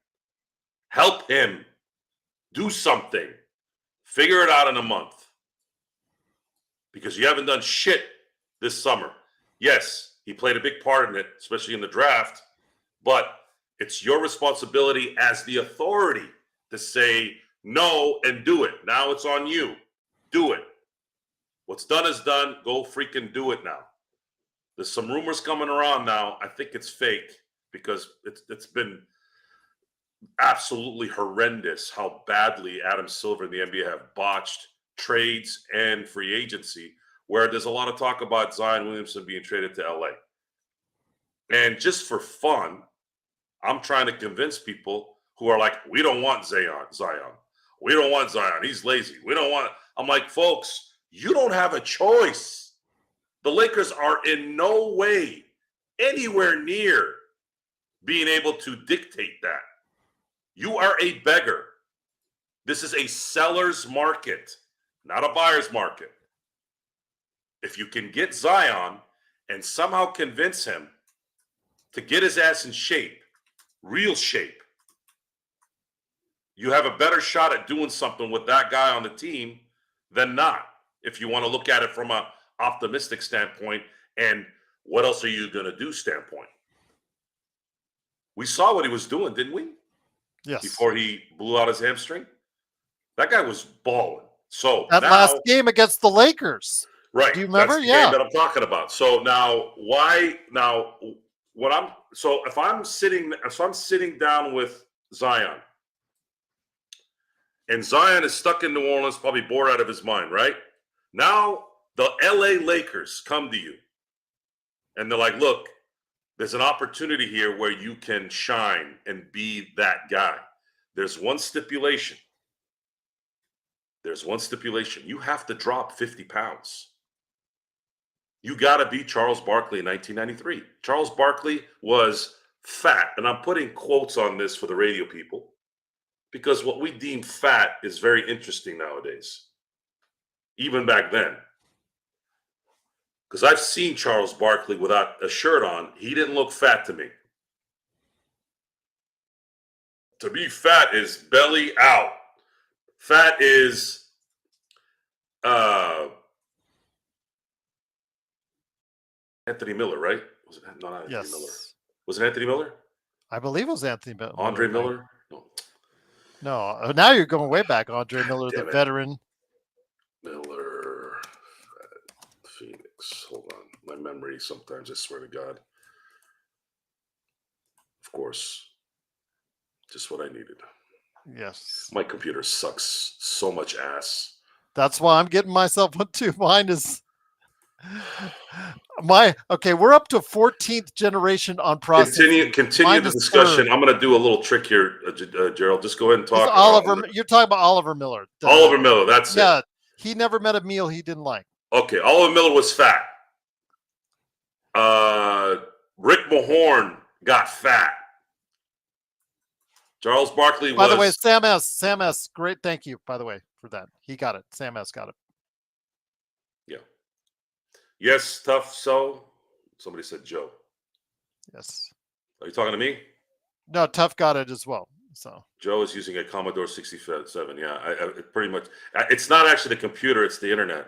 Speaker 2: Help him. Do something. Figure it out in a month. Because you haven't done shit this summer. Yes, he played a big part in it, especially in the draft, but it's your responsibility as the authority to say no and do it. Now it's on you. Do it. What's done is done. Go freaking do it now. There's some rumors coming around now. I think it's fake because it's been absolutely horrendous how badly Adam Silver and the NBA have botched trades and free agency, where there's a lot of talk about Zion Williamson being traded to LA. And just for fun, I'm trying to convince people who are like, we don't want Zion. We don't want Zion. He's lazy. We don't want. I'm like, folks, you don't have a choice. The Lakers are in no way anywhere near being able to dictate that. You are a beggar. This is a seller's market, not a buyer's market. If you can get Zion and somehow convince him to get his ass in shape, real shape, you have a better shot at doing something with that guy on the team than not, if you want to look at it from an optimistic standpoint and what else are you going to do standpoint. We saw what he was doing, didn't we?
Speaker 1: Yes.
Speaker 2: Before he blew out his hamstring. That guy was balling. So
Speaker 1: that
Speaker 2: now,
Speaker 1: last game against the Lakers.
Speaker 2: right?
Speaker 1: Do you remember?
Speaker 2: That's the
Speaker 1: Yeah.
Speaker 2: game that I'm talking about. So now, if I'm sitting down with Zion, and Zion is stuck in New Orleans, probably bored out of his mind, right? Now the LA Lakers come to you, and they're like, "Look, there's an opportunity here where you can shine and be that guy. There's one stipulation. You have to drop 50 pounds. You got to beat Charles Barkley in 1993. Charles Barkley was fat. And I'm putting quotes on this for the radio people because what we deem fat is very interesting nowadays, even back then. Because I've seen Charles Barkley without a shirt on. He didn't look fat to me. To be fat is belly out. Fat is Anthony Miller, right? Was it not Anthony
Speaker 1: Yes.
Speaker 2: Miller? Was it Anthony Miller?
Speaker 1: I believe it was Anthony Miller.
Speaker 2: Andre Miller?
Speaker 1: No. Now you're going way back. Andre Miller, the veteran.
Speaker 2: Miller. Hold on. My memory sometimes, I swear to God. Of course. Just what I needed.
Speaker 1: Yes.
Speaker 2: My computer sucks so much ass.
Speaker 1: That's why I'm getting myself one too. Mine is okay. We're up to 14th generation on processing.
Speaker 2: Continue
Speaker 1: Mine
Speaker 2: the
Speaker 1: is
Speaker 2: discussion.
Speaker 1: third.
Speaker 2: I'm going to do a little trick here, Gerald. Just go ahead and
Speaker 1: Is
Speaker 2: talk.
Speaker 1: Oliver? You're talking about Oliver Miller.
Speaker 2: Oliver Miller. That's it.
Speaker 1: Yeah, he never met a meal he didn't like.
Speaker 2: Okay, Oliver Miller was fat. Rick Mahorn got fat. Charles Barkley was.
Speaker 1: By the way, Sam S. Great, thank you. By the way, for that, he got it. Sam S. got it.
Speaker 2: Yeah. Yes, tough. So somebody said Joe.
Speaker 1: Yes.
Speaker 2: Are you talking to me?
Speaker 1: No, Tough got it as well. So
Speaker 2: Joe is using a Commodore 67. Yeah, it pretty much. It's not actually the computer; it's the internet.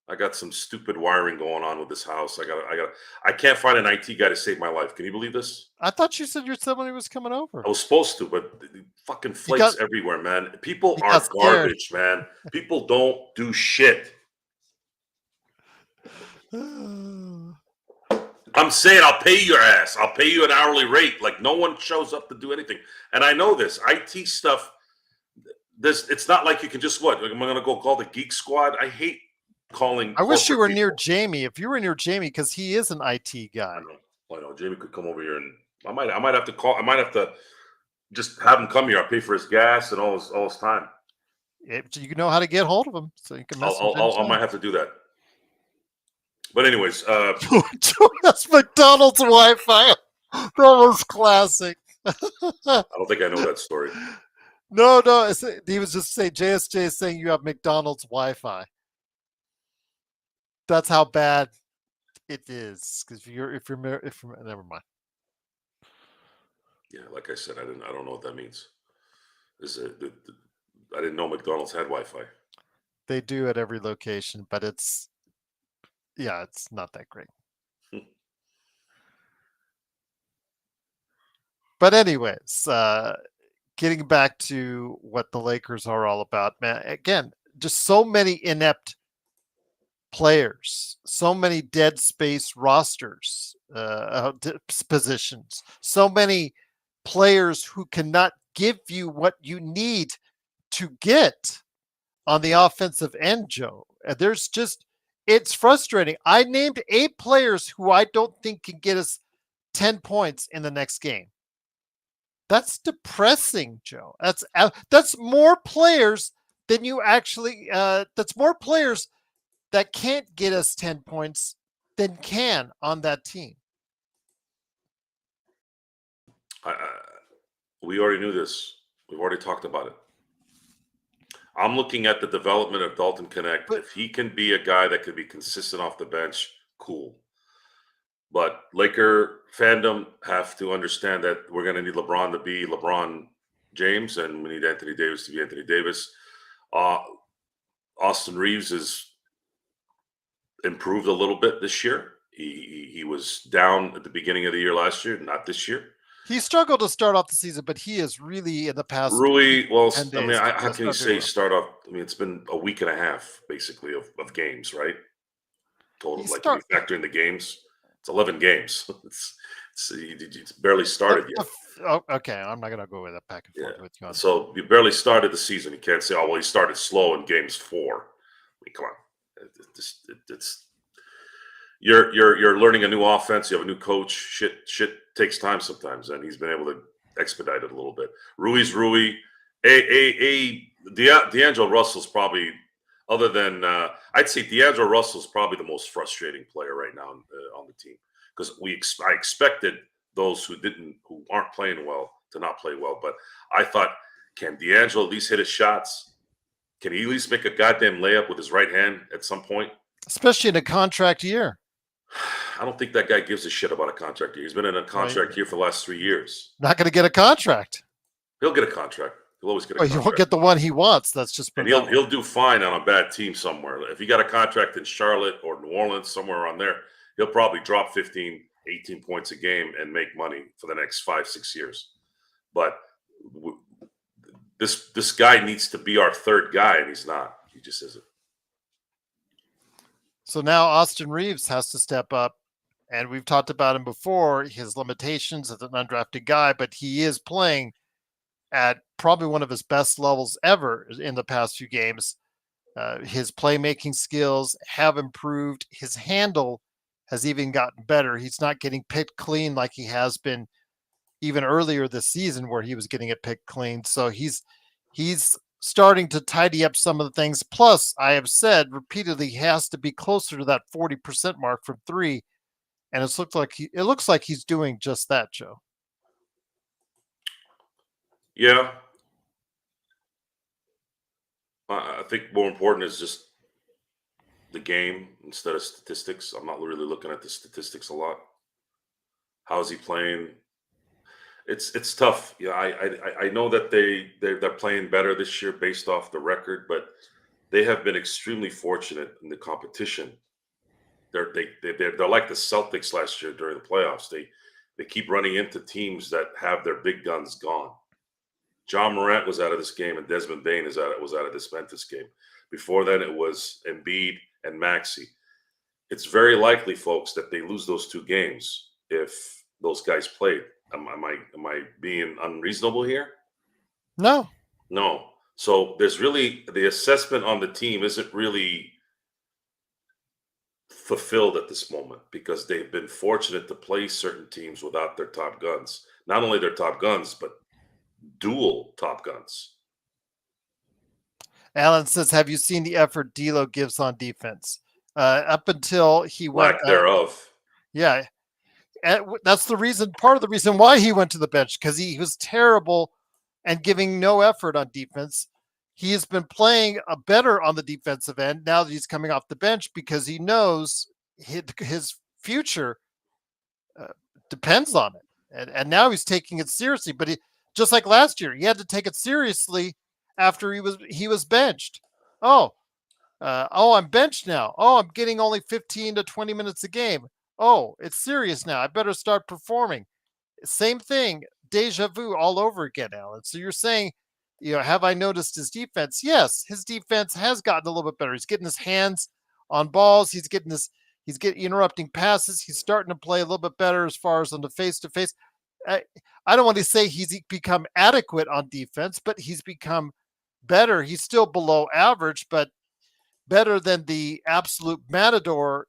Speaker 2: I got some stupid wiring going on with this house. I can't find an IT guy to save my life. Can you believe this?
Speaker 1: I thought you said somebody was coming over.
Speaker 2: I was supposed to, but fucking flakes everywhere, man. People are garbage, man. People don't do shit. I'm saying I'll pay your ass. I'll pay you an hourly rate. Like no one shows up to do anything. And I know this IT stuff. It's not like you can just what? Like, am I going to go call the Geek Squad? I hate calling.
Speaker 1: I wish you were near Jamie. If you were near Jamie, because he is an IT guy.
Speaker 2: I know. Jamie could come over here, and I might have to call. I might have to just have him come here. I'll pay for his gas and all his time.
Speaker 1: You know how to get hold of him, so you can message him.
Speaker 2: I might have to do that. But anyways,
Speaker 1: that's McDonald's Wi-Fi. That was classic.
Speaker 2: I don't think I know that story.
Speaker 1: No. He was just saying JSJ is saying you have McDonald's Wi-Fi. That's how bad it is. Because if you're never mind.
Speaker 2: Yeah, like I said, I don't know what that means. I didn't know McDonald's had Wi-Fi.
Speaker 1: They do at every location, but it's not that great. But anyways, getting back to what the Lakers are all about, man. Again, just so many inept players, so many dead space rosters, positions, so many players who cannot give you what you need to get on the offensive end, Joe. It's frustrating. I named 8 players who I don't think can get us 10 points in the next game. That's depressing, Joe. That's more players than you actually. That's more players that can't get us 10 points than can on that team.
Speaker 2: We already knew this. We've already talked about it. I'm looking at the development of Dalton Knecht. If he can be a guy that could be consistent off the bench, cool. But Laker fandom have to understand that we're going to need LeBron to be LeBron James, and we need Anthony Davis to be Anthony Davis. Austin Reeves has improved a little bit this year. He was down at the beginning of the year last year, not this year.
Speaker 1: He struggled to start off the season, but he is really in the past.
Speaker 2: Really, well, I mean, how can you say start off? I mean, it's been a week and a half, basically, of games, right? Total, like when you factor in the games, it's 11 games. It's barely started yet.
Speaker 1: Okay, I'm not gonna go with that back and forth with you.
Speaker 2: So you barely started the season. You can't say, "Oh, well, he started slow in games 4." I mean, come on, it's you're learning a new offense. You have a new coach. Shit takes time sometimes, and he's been able to expedite it a little bit. Rui's Rui. D'Angelo Russell's probably, other than I'd say D'Angelo Russell's probably the most frustrating player right now on the team, because I expected those who aren't playing well to not play well, but I thought, can D'Angelo at least hit his shots? Can he at least make a goddamn layup with his right hand at some point?
Speaker 1: Especially in a contract year.
Speaker 2: I don't think that guy gives a shit about a contract year. He's been in a contract year for the last 3 years.
Speaker 1: Not going to get a contract.
Speaker 2: He'll get a contract. He'll always get a contract.
Speaker 1: He won't get the one he wants. That's just.
Speaker 2: And he'll do fine on a bad team somewhere. If he got a contract in Charlotte or New Orleans, somewhere around there, he'll probably drop 15, 18 points a game and make money for the next 5-6 years. But this guy needs to be our third guy, and he's not. He just isn't.
Speaker 1: So now Austin Reeves has to step up. And we've talked about him before, his limitations as an undrafted guy, but he is playing at probably one of his best levels ever in the past few games. His playmaking skills have improved. His handle has even gotten better. He's not getting picked clean like he has been even earlier this season, where he was getting it picked clean. So he's starting to tidy up some of the things. Plus, I have said repeatedly, he has to be closer to that 40% mark from three, and it looks like he's doing just that, Joe.
Speaker 2: Yeah, I think more important is just the game instead of statistics. I'm not really looking at the statistics a lot. How is he playing? It's tough. Yeah, I know that they're playing better this year based off the record, but they have been extremely fortunate in the competition. They're like the Celtics last year during the playoffs. They keep running into teams that have their big guns gone. John Morant was out of this game, and Desmond Bain was out of this Memphis game. Before then, it was Embiid and Maxey. It's very likely, folks, that they lose those two games if those guys played. Am I being unreasonable here?
Speaker 1: No.
Speaker 2: No. So there's really the assessment on the team isn't really fulfilled at this moment because they've been fortunate to play certain teams without their top guns. Not only their top guns, but dual top guns.
Speaker 1: Alan says, have you seen the effort D'Lo gives on defense? Up until he went,
Speaker 2: Lack thereof.
Speaker 1: Yeah, that's part of the reason why he went to the bench, because he was terrible and giving no effort on defense. He has been playing better on the defensive end now that he's coming off the bench, because he knows his future depends on it. And now he's taking it seriously. But just like last year, he had to take it seriously after he was benched. I'm benched now. I'm getting only 15 to 20 minutes a game. It's serious now. I better start performing. Same thing, deja vu all over again, Alan. So you're saying, have I noticed his defense? Yes, his defense has gotten a little bit better. He's getting his hands on balls. He's getting interrupting passes. He's starting to play a little bit better as far as on the face-to-face. I don't want to say he's become adequate on defense, but he's become better. He's still below average, but better than the absolute matador,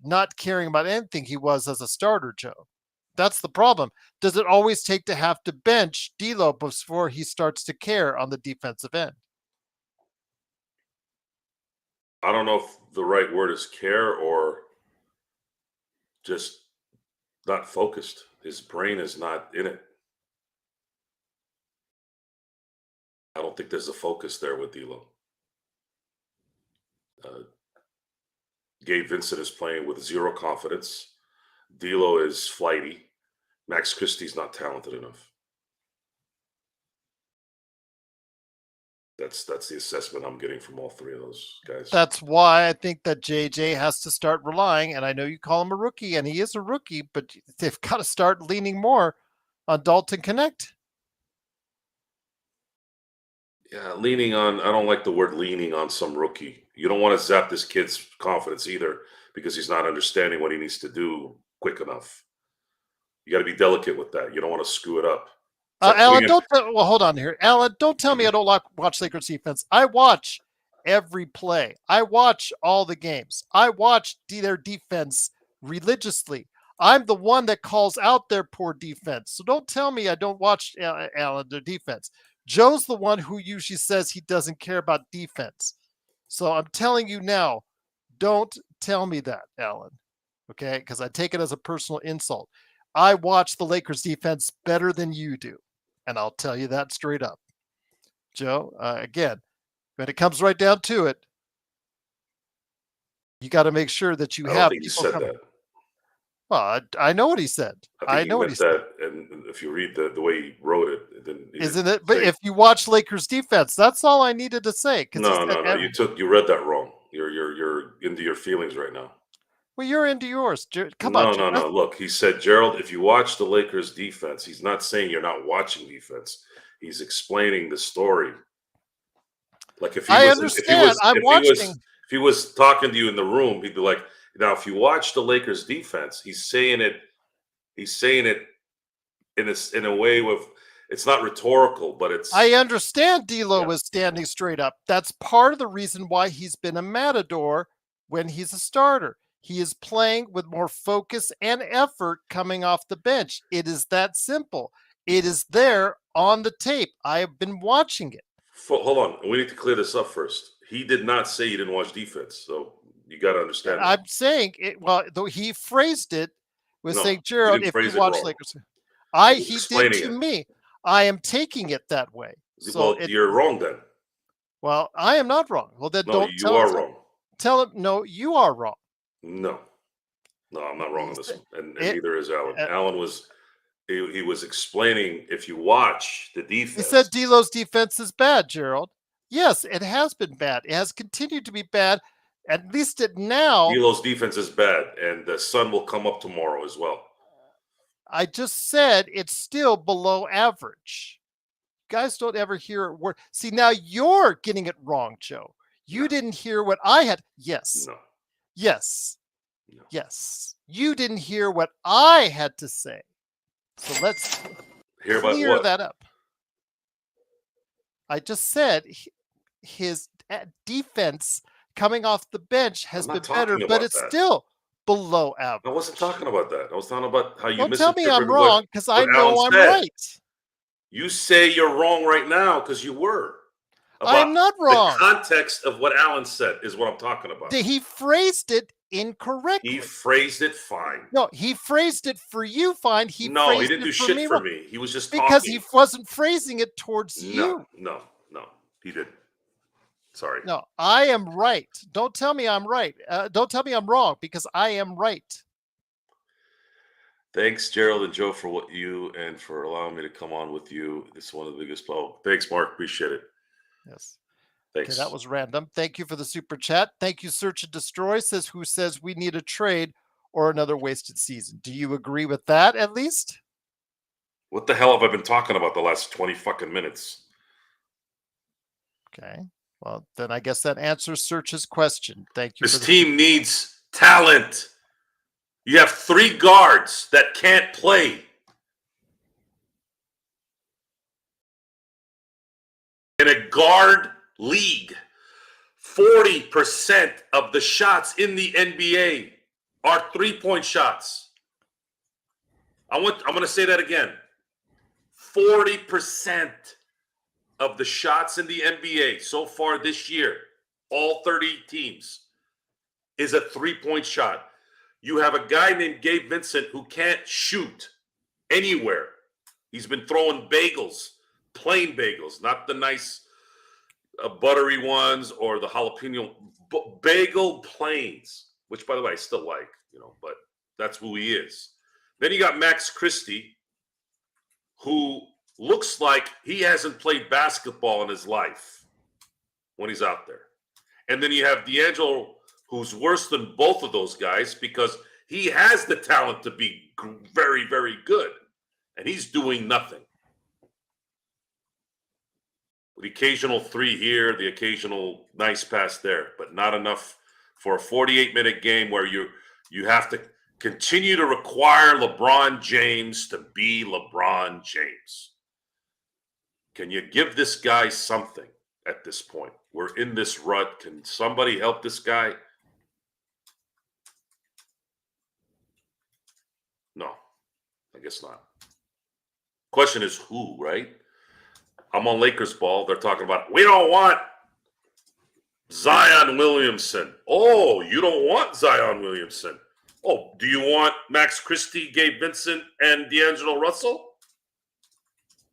Speaker 1: not caring about anything he was as a starter, Joe. That's the problem. Does it always take to have to bench D'Lo before he starts to care on the defensive end?
Speaker 2: I don't know if the right word is care or just not focused. His brain is not in it. I don't think there's a focus there with D'Lo. Gabe Vincent is playing with zero confidence. D'Lo is flighty. Max Christie's not talented enough. That's the assessment I'm getting from all three of those guys.
Speaker 1: That's why I think that JJ has to start relying, and I know you call him a rookie, and he is a rookie, but they've got to start leaning more on Dalton Knecht.
Speaker 2: Yeah, leaning on, I don't like the word leaning on some rookie. You don't want to zap this kid's confidence either, because he's not understanding what he needs to do quick enough. You got to be delicate with that. You don't want to screw it up.
Speaker 1: Alan, hold on here. Alan, don't tell me I don't watch Lakers defense. I watch every play. I watch all the games. I watch their defense religiously. I'm the one that calls out their poor defense. So don't tell me I don't watch, Alan, their defense. Joe's the one who usually says he doesn't care about defense. So I'm telling you now, don't tell me that, Alan. Okay? Because I take it as a personal insult. I watch the Lakers defense better than you do. And I'll tell you that straight up. Joe, again, when it comes right down to it, you got to make sure that you
Speaker 2: I
Speaker 1: have.
Speaker 2: don't think he said that.
Speaker 1: Well, I know what he said.
Speaker 2: I know what he said. And if you read the way he wrote it, then
Speaker 1: isn't it? But if you watch Lakers defense, that's all I needed to say.
Speaker 2: No. You read that wrong. You're into your feelings right now.
Speaker 1: Well, you're into yours. Come on.
Speaker 2: No. Look, he said, Gerald, if you watch the Lakers defense, he's not saying you're not watching defense. He's explaining the story. Like if he was talking to you in the room, he'd be like, now if you watch the Lakers defense, he's saying it in a way with it's not rhetorical, but it's
Speaker 1: I understand D'Lo
Speaker 2: yeah.
Speaker 1: was standing straight up. That's part of the reason why he's been a matador when he's a starter. He is playing with more focus and effort coming off the bench. It is that simple. It is there on the tape. I have been watching it.
Speaker 2: Hold on. We need to clear this up first. He did not say you didn't watch defense, so you got to understand that.
Speaker 1: I'm saying it. Well, though he phrased it with
Speaker 2: No,
Speaker 1: saying,
Speaker 2: he
Speaker 1: Gerald,
Speaker 2: didn't
Speaker 1: if you
Speaker 2: phrase it
Speaker 1: watch
Speaker 2: wrong.
Speaker 1: Lakers,
Speaker 2: He was
Speaker 1: he did
Speaker 2: explaining
Speaker 1: to
Speaker 2: it.
Speaker 1: me. I am taking it that way. So
Speaker 2: Well, you're wrong then.
Speaker 1: well, I am not wrong. Well, then
Speaker 2: No,
Speaker 1: don't
Speaker 2: you are wrong.
Speaker 1: tell him. No, you are wrong.
Speaker 2: No, I'm not wrong
Speaker 1: He
Speaker 2: on this
Speaker 1: said
Speaker 2: one, and
Speaker 1: it.
Speaker 2: neither is Alan.
Speaker 1: Uh,
Speaker 2: Alan was he was explaining if you watch the
Speaker 1: he
Speaker 2: defense.
Speaker 1: said D'Lo's defense is bad, Gerald. Yes, it has been bad. It has continued to be bad. At least it now.
Speaker 2: D'Lo's defense is bad, and the sun will come up tomorrow as well.
Speaker 1: I just said it's still below average. You guys don't ever hear it word. See, now you're getting it wrong, Joe. You didn't hear what I had. Yes.
Speaker 2: No.
Speaker 1: Yes.
Speaker 2: No.
Speaker 1: Yes. You didn't hear what I had to say. So let's clear that up. I just said his defense coming off the bench has been better, but it's still below average.
Speaker 2: I wasn't talking about that. I was talking about how you
Speaker 1: Don't tell me I'm
Speaker 2: misinterpreted
Speaker 1: wrong because I know I'm right.
Speaker 2: You say you're wrong right now because you were.
Speaker 1: I'm not wrong.
Speaker 2: The context of what Alan said is what I'm talking about.
Speaker 1: He phrased it incorrectly.
Speaker 2: He phrased it fine.
Speaker 1: No, he phrased it for you fine.
Speaker 2: He didn't do shit for me. He was just
Speaker 1: because
Speaker 2: talking.
Speaker 1: he wasn't phrasing it towards you.
Speaker 2: No, he didn't. Sorry.
Speaker 1: No, I am right. Don't tell me I'm right. Don't tell me I'm wrong because I am right.
Speaker 2: Thanks, Gerald and Joe, for what you and for allowing me to come on with you. This is one of the biggest. Oh, thanks, Mark. Appreciate it.
Speaker 1: Yes.
Speaker 2: Thanks.
Speaker 1: Okay, that was random. Thank you for the super chat. Thank you, Search and Destroy says who says we need a trade or another wasted season. Do you agree with that at least?
Speaker 2: What the hell have I been talking about the last 20 fucking minutes?
Speaker 1: Okay. Well, then I guess that answers Search's question. Thank you.
Speaker 2: This team needs talent. You have 3 guards that can't play. In a guard league, 40% of the shots in the NBA are 3-point shots. I'm going to say that again. 40% of the shots in the NBA so far this year, all 30 teams, is a 3-point shot. You have a guy named Gabe Vincent who can't shoot anywhere. He's been throwing bagels, plain bagels, not the nice buttery ones or the jalapeno bagel plains, which, by the way, I still like, but that's who he is. Then you got Max Christie, who looks like he hasn't played basketball in his life when he's out there. And then you have D'Angelo, who's worse than both of those guys because he has the talent to be very, very good. And he's doing nothing. The occasional 3 here, the occasional nice pass there, but not enough for a 48-minute game where you have to continue to require LeBron James to be LeBron James. Can you give this guy something at this point? We're in this rut. Can somebody help this guy? No, I guess not. Question is who, right? I'm on Lakers ball. They're talking about, we don't want Zion Williamson. Oh, you don't want Zion Williamson. Oh, do you want Max Christie, Gabe Vincent, and D'Angelo Russell?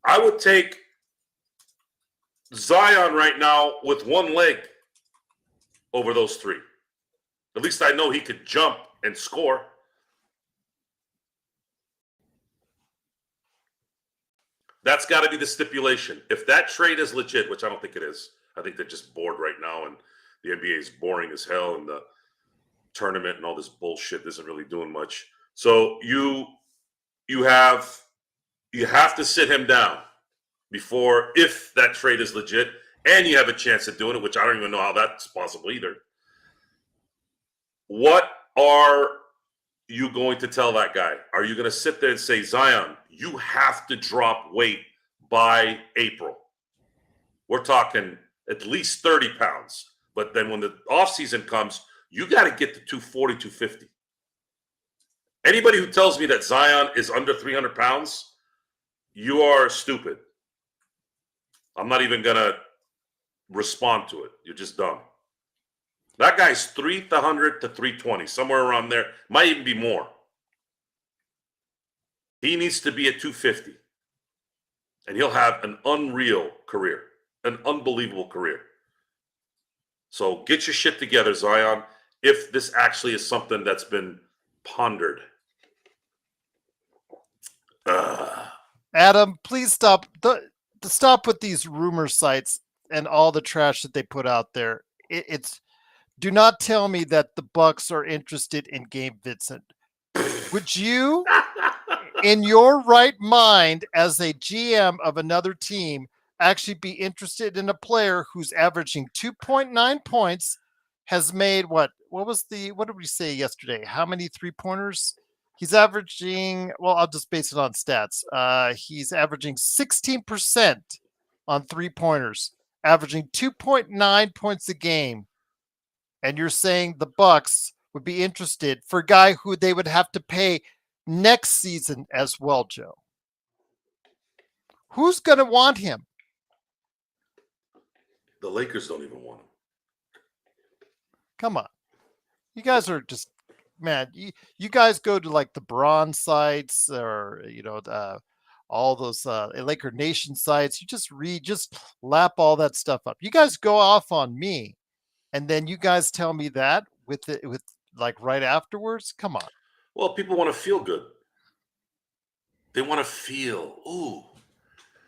Speaker 2: I would take Zion right now with one leg over those 3. At least I know he could jump and score. That's got to be the stipulation. If that trade is legit, which I don't think it is, I think they're just bored right now, and the NBA is boring as hell, and the tournament and all this bullshit isn't really doing much. So you have to sit him down before, if that trade is legit, and you have a chance at doing it, which I don't even know how that's possible either. What are you going to tell that guy? Are you going to sit there and say, Zion, you have to drop weight by April? We're talking at least 30 pounds. But then when the offseason comes, you got to get to 240, 250. Anybody who tells me that Zion is under 300 pounds, you are stupid. I'm not even going to respond to it. You're just dumb. That guy's 300 to 320, somewhere around there. Might even be more. He needs to be at 250. And he'll have an unreal career, an unbelievable career. So get your shit together, Zion, if this actually is something that's been pondered.
Speaker 1: Adam, please stop. Stop with these rumor sites and all the trash that they put out there. It's do not tell me that the Bucks are interested in Gabe Vincent. Would you, in your right mind, as a GM of another team, actually be interested in a player who's averaging 2.9 points, has made what did we say yesterday? How many 3-pointers? He's averaging, well, I'll just base it on stats. He's averaging 16% on 3-pointers, averaging 2.9 points a game. And you're saying the Bucks would be interested for a guy who they would have to pay next season as well, Joe. Who's going to want him?
Speaker 2: The Lakers don't even want him.
Speaker 1: Come on. You guys are just, man, you guys go to like the Braun sites or, all those Laker Nation sites. You just lap all that stuff up. You guys go off on me. And then you guys tell me that with like right afterwards. Come on.
Speaker 2: Well, people want to feel good. They want to feel, ooh,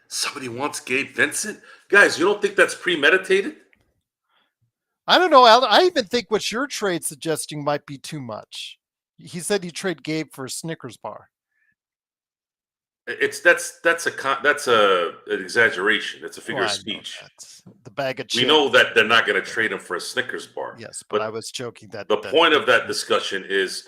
Speaker 2: somebody wants Gabe Vincent. Guys, you don't think that's premeditated?
Speaker 1: I don't know, Alan. I even think what your trade suggesting might be too much. He said he'd trade Gabe for a Snickers bar.
Speaker 2: That's an exaggeration. It's a figure of speech.
Speaker 1: The bag of chips.
Speaker 2: We know that they're not going to trade him for a Snickers bar.
Speaker 1: Yes, but I was joking. That
Speaker 2: the point of that discussion is,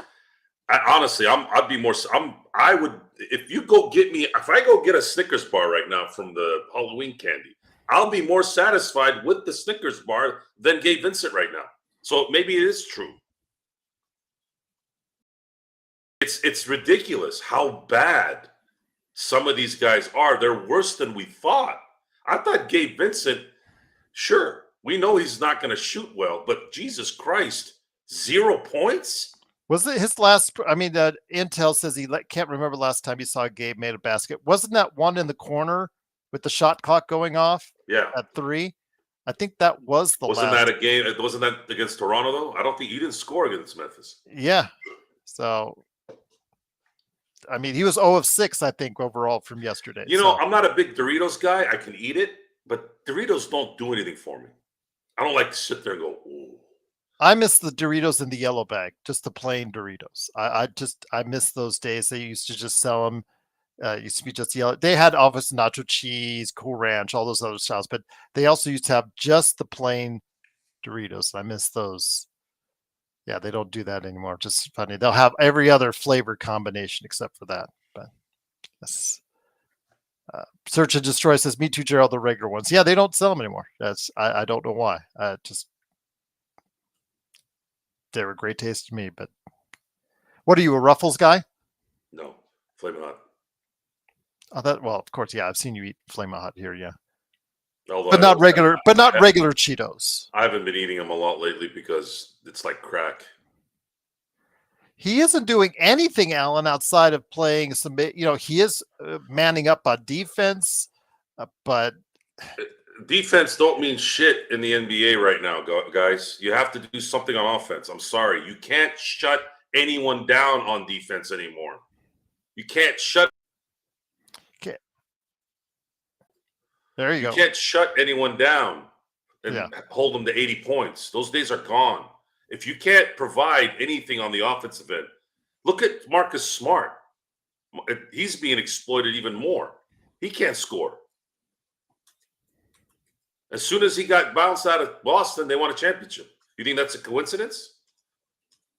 Speaker 2: honestly, I would if I go get a Snickers bar right now from the Halloween candy, I'll be more satisfied with the Snickers bar than Gabe Vincent right now. So maybe it is true. It's ridiculous how bad some of these guys are. They're worse than we thought. I thought Gabe Vincent, sure, we know he's not going to shoot well, but Jesus Christ, 0 points?
Speaker 1: Was it his last? I mean, Intel says he can't remember last time he saw Gabe made a basket. Wasn't that one in the corner with the shot clock going off?
Speaker 2: Yeah.
Speaker 1: At 3? I think that was the
Speaker 2: Wasn't
Speaker 1: last.
Speaker 2: that a game? Wasn't that against Toronto, though? I don't think he didn't score against Memphis.
Speaker 1: Yeah. So, I mean, he was 0 of 6, I think, overall from yesterday.
Speaker 2: I'm not a big Doritos guy. I can eat it, but Doritos don't do anything for me. I don't like to sit there and go, ooh.
Speaker 1: I miss the Doritos in the yellow bag, just the plain Doritos. I miss those days. They used to just sell them. Used to be just yellow. They had obviously nacho cheese, Cool Ranch, all those other styles, but they also used to have just the plain Doritos. I miss those. Yeah, they don't do that anymore. Just funny. They'll have every other flavor combination except for that. But yes. Search and Destroy says, "Me too, Gerald. The regular ones. Yeah, they don't sell them anymore. I don't know why. They were great taste to me. But what are you, a Ruffles guy?
Speaker 2: No, Flamin' Hot.
Speaker 1: Oh, well, of course, yeah. I've seen you eat Flamin' Hot here, yeah.
Speaker 2: Although
Speaker 1: but not regular Cheetos.
Speaker 2: I haven't been eating them a lot lately because it's like crack.
Speaker 1: He isn't doing anything, Alan, outside of playing some. He is manning up on defense, but
Speaker 2: defense don't mean shit in the NBA right now, guys. You have to do something on offense. I'm sorry, you can't shut anyone down on defense anymore. You can't shut.
Speaker 1: Okay. There you go.
Speaker 2: You can't shut anyone down and hold them to 80 points. Those days are gone. If you can't provide anything on the offensive end, look at Marcus Smart. He's being exploited even more. He can't score. As soon as he got bounced out of Boston, they won a championship. You think that's a coincidence?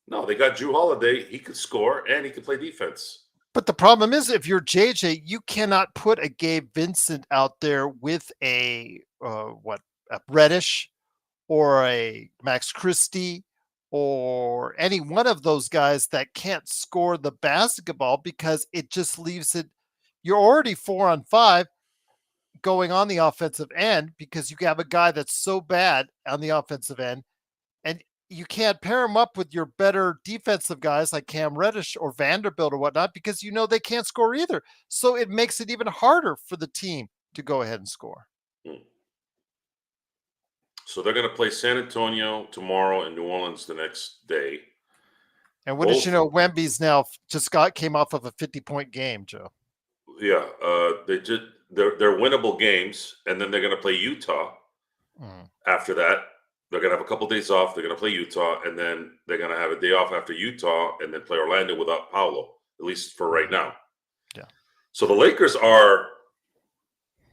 Speaker 2: No, they got Drew Holiday. He could score and he could play defense.
Speaker 1: But the problem is, if you're JJ, you cannot put a Gabe Vincent out there with a Reddish or a Max Christie or any one of those guys that can't score the basketball, because it just leaves it. You're already 4-on-5 going on the offensive end because you have a guy that's so bad on the offensive end, and you can't pair him up with your better defensive guys like Cam Reddish or Vanderbilt or whatnot, because they can't score either. So it makes it even harder for the team to go ahead and score.
Speaker 2: So they're going to play San Antonio tomorrow and New Orleans the next day.
Speaker 1: And what did you know? Wemby's now came off of a 50-point game, Joe.
Speaker 2: Yeah, they're winnable games, and then they're going to play Utah. After that, they're going to have a couple days off. They're going to play Utah, and then they're going to have a day off after Utah, and then play Orlando without Paolo, at least for right now.
Speaker 1: Yeah.
Speaker 2: So the Lakers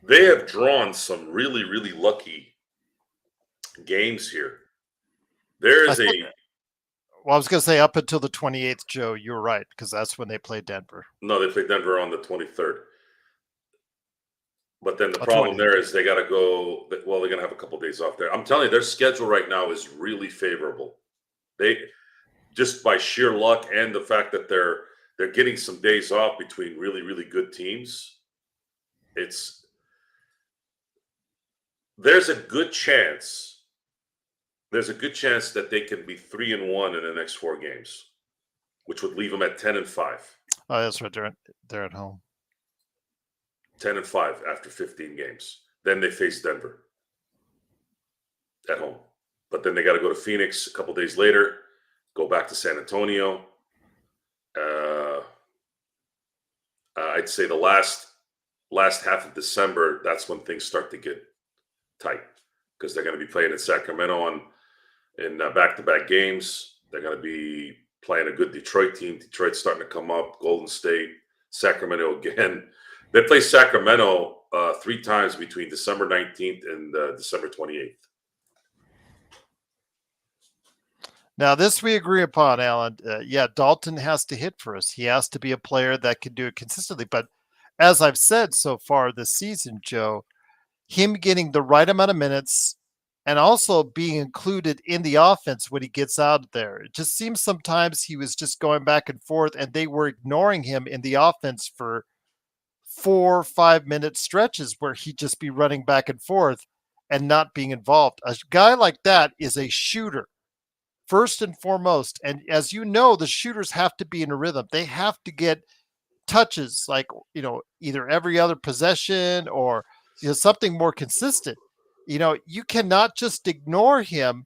Speaker 2: they have drawn some really, really lucky games here. There is
Speaker 1: Well, I was going to say up until the 28th, Joe, you're right, because that's when they play Denver.
Speaker 2: No, they play Denver on the 23rd. But then the problem there is they got to go. Well, they're going to have a couple of days off there. I'm telling you, their schedule right now is really favorable. They just by sheer luck and the fact that they're getting some days off between really, really good teams. There's a good chance that they can be 3-1 in the next 4 games, which would leave them at 10-5.
Speaker 1: Oh, that's right. They're at home.
Speaker 2: 10-5 after 15 games. Then they face Denver at home. But then they got to go to Phoenix a couple days later, go back to San Antonio. I'd say the last half of December, that's when things start to get tight, because they're going to be playing in Sacramento in back-to-back games. They're going to be playing a good Detroit team. Detroit's starting to come up. Golden State, Sacramento again. They play Sacramento 3 times between December 19th and December 28th.
Speaker 1: Now, this we agree upon, Alan. Dalton has to hit for us. He has to be a player that can do it consistently. But as I've said so far this season, Joe, him getting the right amount of minutes and also being included in the offense when he gets out there. It just seems sometimes he was just going back and forth, and they were ignoring him in the offense for 4 or 5 minute stretches where he'd just be running back and forth and not being involved. A guy like that is a shooter, first and foremost. And as you know, the shooters have to be in a rhythm. They have to get touches like, either every other possession or something more consistent. You cannot just ignore him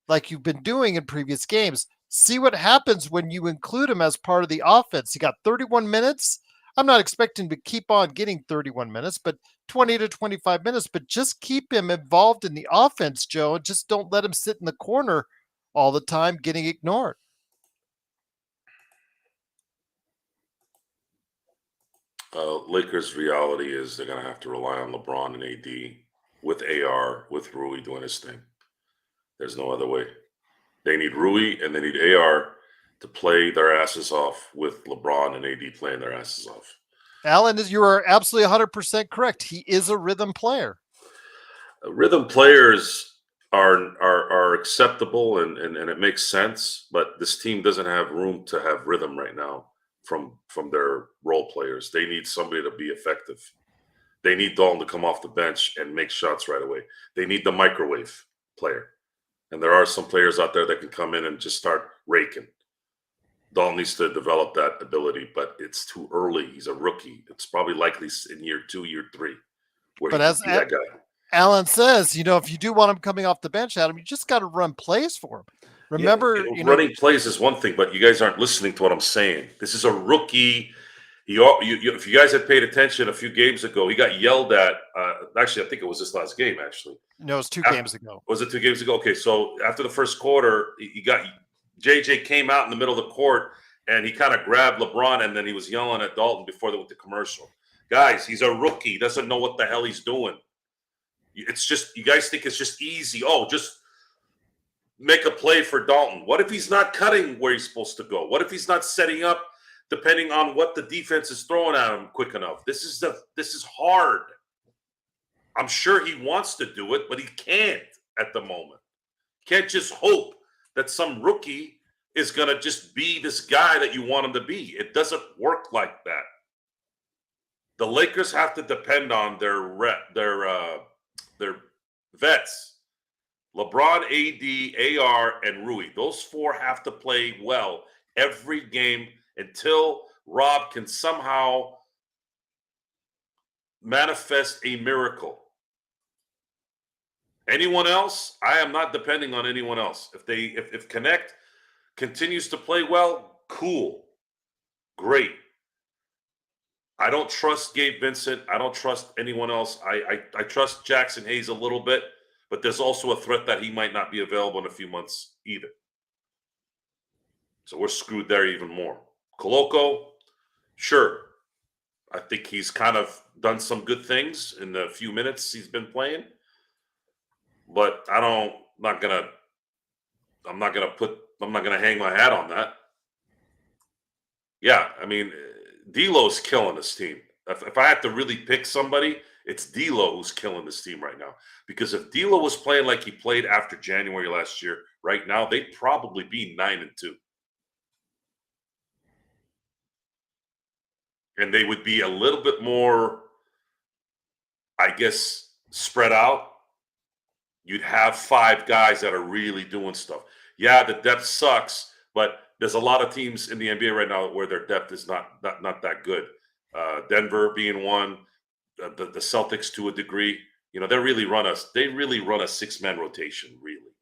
Speaker 1: like you've been doing in previous games. See what happens when you include him as part of the offense. He got 31 minutes. I'm not expecting to keep on getting 31 minutes, but 20 to 25 minutes. But just keep him involved in the offense, Joe, and just don't let him sit in the corner all the time getting ignored.
Speaker 2: Lakers' reality is they're going to have to rely on LeBron and AD with AR, with Rui doing his thing. There's no other way. They need Rui and they need AR to play their asses off with LeBron and AD playing their asses off.
Speaker 1: Alan, you are absolutely 100% correct. He is a rhythm player.
Speaker 2: Rhythm players are acceptable and it makes sense, but this team doesn't have room to have rhythm right now from their role players. They need somebody to be effective. They need Dalton to come off the bench and make shots right away. They need the microwave player. And there are some players out there that can come in and just start raking. Dalton needs to develop that ability, but it's too early. He's a rookie. It's probably likely in year 2, year 3.
Speaker 1: But as that guy. Alan says, if you do want him coming off the bench, Adam, you just got to run plays for him. Remember,
Speaker 2: running plays is one thing, but you guys aren't listening to what I'm saying. This is a rookie. If you guys had paid attention a few games ago, he got yelled at. Actually, I think it was this last game, actually.
Speaker 1: No, it was 2 games ago.
Speaker 2: Was it 2 games ago? Okay, so after the first quarter, JJ came out in the middle of the court, and he kind of grabbed LeBron, and then he was yelling at Dalton before they went to commercial. Guys, he's a rookie. He doesn't know what the hell he's doing. It's just, you guys think it's just easy. Oh, just make a play for Dalton? What if he's not cutting where he's supposed to go? What if he's not setting up depending on what the defense is throwing at him quick enough? This is hard. I'm sure he wants to do it, but he can't at the moment. Can't just hope that some rookie is going to just be this guy that you want him to be. It doesn't work like that. The Lakers have to depend on their vets. LeBron, AD, AR, and Rui. Those four have to play well every game until Rob can somehow manifest a miracle. Anyone else? I am not depending on anyone else. If Knecht continues to play well, cool. Great. I don't trust Gabe Vincent. I don't trust anyone else. I trust Jackson Hayes a little bit, but there's also a threat that he might not be available in a few months either. So we're screwed there even more. Koloko, sure. I think he's kind of done some good things in the few minutes he's been playing. But I'm not gonna hang my hat on that. Yeah, I mean, D'Lo's killing this team. If I had to really pick somebody, it's D'Lo who's killing this team right now. Because if D'Lo was playing like he played after January last year, right now they'd probably be 9-2, and they would be a little bit more, I guess, spread out. You'd have 5 guys that are really doing stuff. Yeah, the depth sucks, but there's a lot of teams in the NBA right now where their depth is not that good. Denver being one, the Celtics to a degree. You know, they really run a 6-man rotation, really,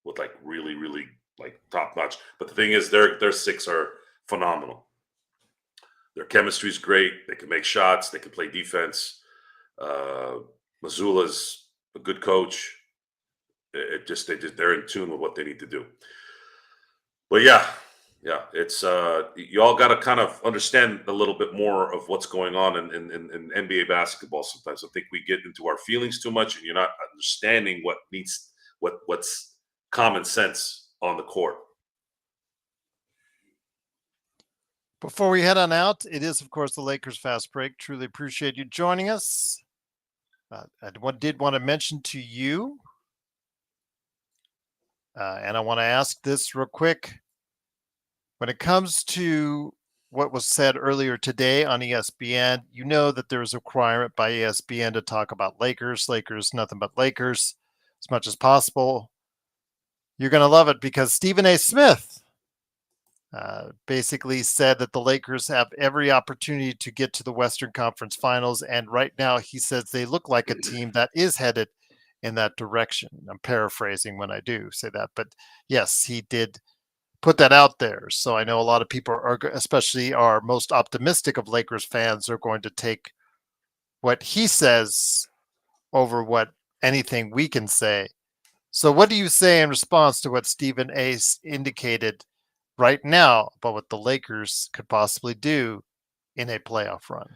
Speaker 2: with like really like top notch. But the thing is, their 6 are phenomenal. Their chemistry is great. They can make shots. They can play defense. Mazzulla's a good coach. They're in tune with what they need to do. But yeah, it's you all got to kind of understand a little bit more of what's going on in NBA basketball. Sometimes I think we get into our feelings too much, and you're not understanding what's common sense on the court.
Speaker 1: Before we head on out, it is, of course, the Lakers Fast Break. Truly appreciate you joining us. I did want to mention to you, and I want to ask this real quick. When it comes to what was said earlier today on ESPN, you know that there is a requirement by ESPN to talk about Lakers, nothing but Lakers, as much as possible. You're going to love it because Stephen A. Smith basically said that the Lakers have every opportunity to get to the Western Conference Finals. And right now he says they look like a team that is headed in that direction. I'm paraphrasing when I do say that, but yes, he did put that out there. So I know a lot of people are, especially our most optimistic of Lakers fans, are going to take what he says over what anything we can say. So what do you say in response to what Stephen A. indicated right now about what the Lakers could possibly do in a playoff run?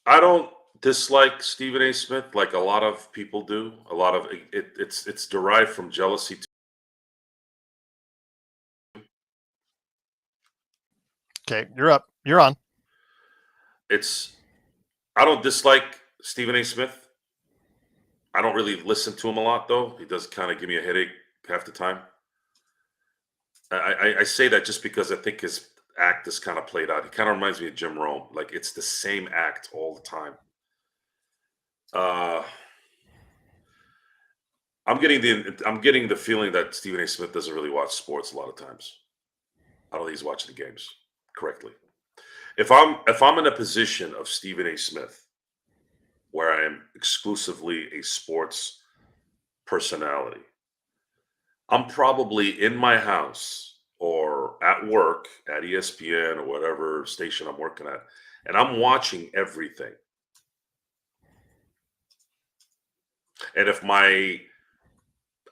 Speaker 2: I don't dislike Stephen A. Smith like a lot of people do. A lot of it's derived from jealousy.
Speaker 1: Okay, you're up. You're on.
Speaker 2: I don't dislike Stephen A. Smith. I don't really listen to him a lot, though. He does kind of give me a headache half the time. I say that just because I think his act is kind of played out. He kind of reminds me of Jim Rome. Like, it's the same act all the time. I'm getting the feeling that Stephen A. Smith doesn't really watch sports a lot of times. I don't think he's watching the games correctly. If I'm in a position of Stephen A. Smith, where I am exclusively a sports personality, I'm probably in my house or at work at ESPN or whatever station I'm working at, and I'm watching everything. And if my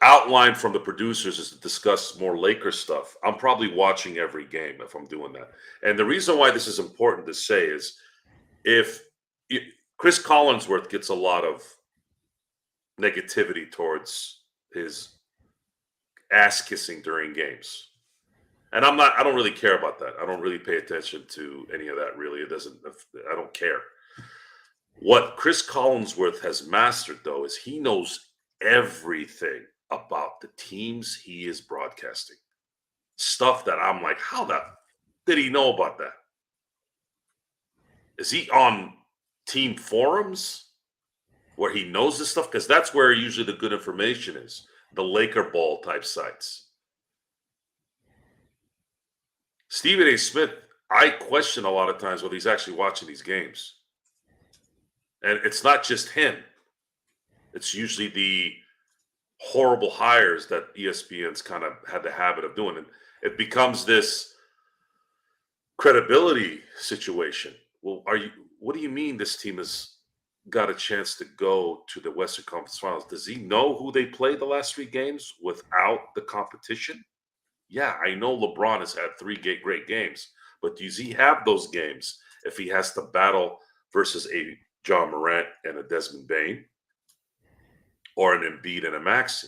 Speaker 2: outline from the producers is to discuss more Lakers stuff, I'm probably watching every game if I'm doing that. And the reason why this is important to say is Chris Collinsworth gets a lot of negativity towards his ass kissing during games. And I don't really care about that. I don't really pay attention to any of that, really. I don't care. What Chris Collinsworth has mastered, though, is he knows everything about the teams he is broadcasting. Stuff that I'm like, how the did he know about that? Is he on team forums where he knows this stuff? Because that's where usually the good information is, the Laker Ball type sites. Stephen A. Smith, I question a lot of times whether he's actually watching these games. And it's not just him. It's usually the horrible hires that ESPN's kind of had the habit of doing. And it becomes this credibility situation. Well, what do you mean this team has got a chance to go to the Western Conference Finals? Does he know who they played the last 3 games without the competition? Yeah, I know LeBron has had 3 great games, but does he have those games if he has to battle versus a John Morant and a Desmond Bane, or an Embiid and a Maxey,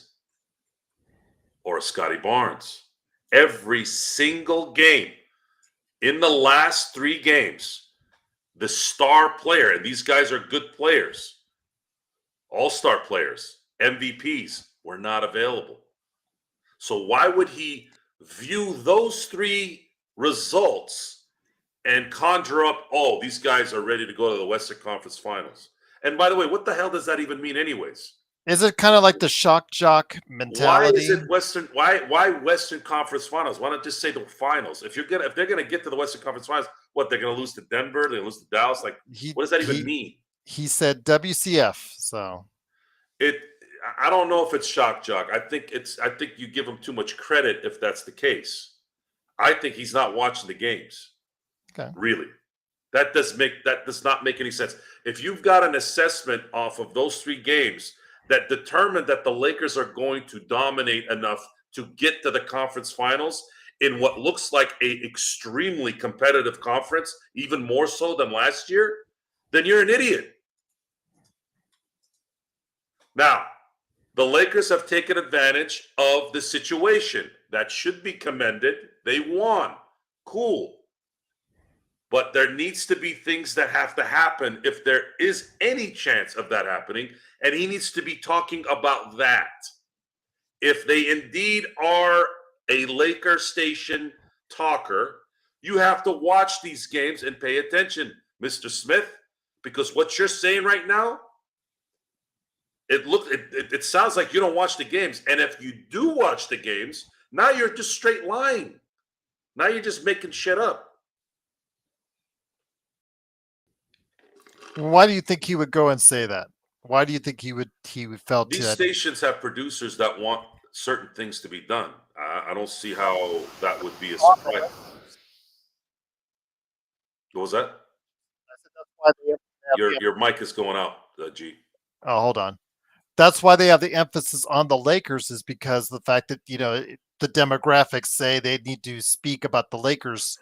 Speaker 2: or a Scotty Barnes? Every single game in the last 3 games, the star player, and these guys are good players, all-star players, MVPs, were not available. So why would he view those 3 results and conjure up, oh, these guys are ready to go to the Western Conference Finals? And by the way, what the hell does that even mean anyways?
Speaker 1: Is it kind of like the shock jock mentality?
Speaker 2: Why is it Western? Why Western Conference Finals? Why not just say the finals? If they're gonna get to the Western Conference Finals, what, they're gonna lose to Denver? They're gonna lose to Dallas? Like, what does that even mean?
Speaker 1: He said WCF. So
Speaker 2: I don't know if it's shock jock. I think you give him too much credit if that's the case. I think he's not watching the games.
Speaker 1: Okay.
Speaker 2: Really. That does not make any sense. If you've got an assessment off of those 3 games that determined that the Lakers are going to dominate enough to get to the conference finals in what looks like a extremely competitive conference, even more so than last year, then you're an idiot. Now, the Lakers have taken advantage of the situation. That should be commended. They won. Cool. But there needs to be things that have to happen if there is any chance of that happening. And he needs to be talking about that. If they indeed are a Laker station talker, you have to watch these games and pay attention, Mr. Smith, because what you're saying right now, it sounds like you don't watch the games. And if you do watch the games, now you're just straight lying. Now you're just making shit up.
Speaker 1: why do you think he would go and say that? Why do you think he would felt
Speaker 2: These
Speaker 1: that?
Speaker 2: stations have producers that want certain things to be done. I don't see how that would be a surprise. What was that? Your mic is going out, G.
Speaker 1: Oh, hold on. That's why they have the emphasis on the Lakers, is because the fact that, the demographics say they need to speak about the Lakers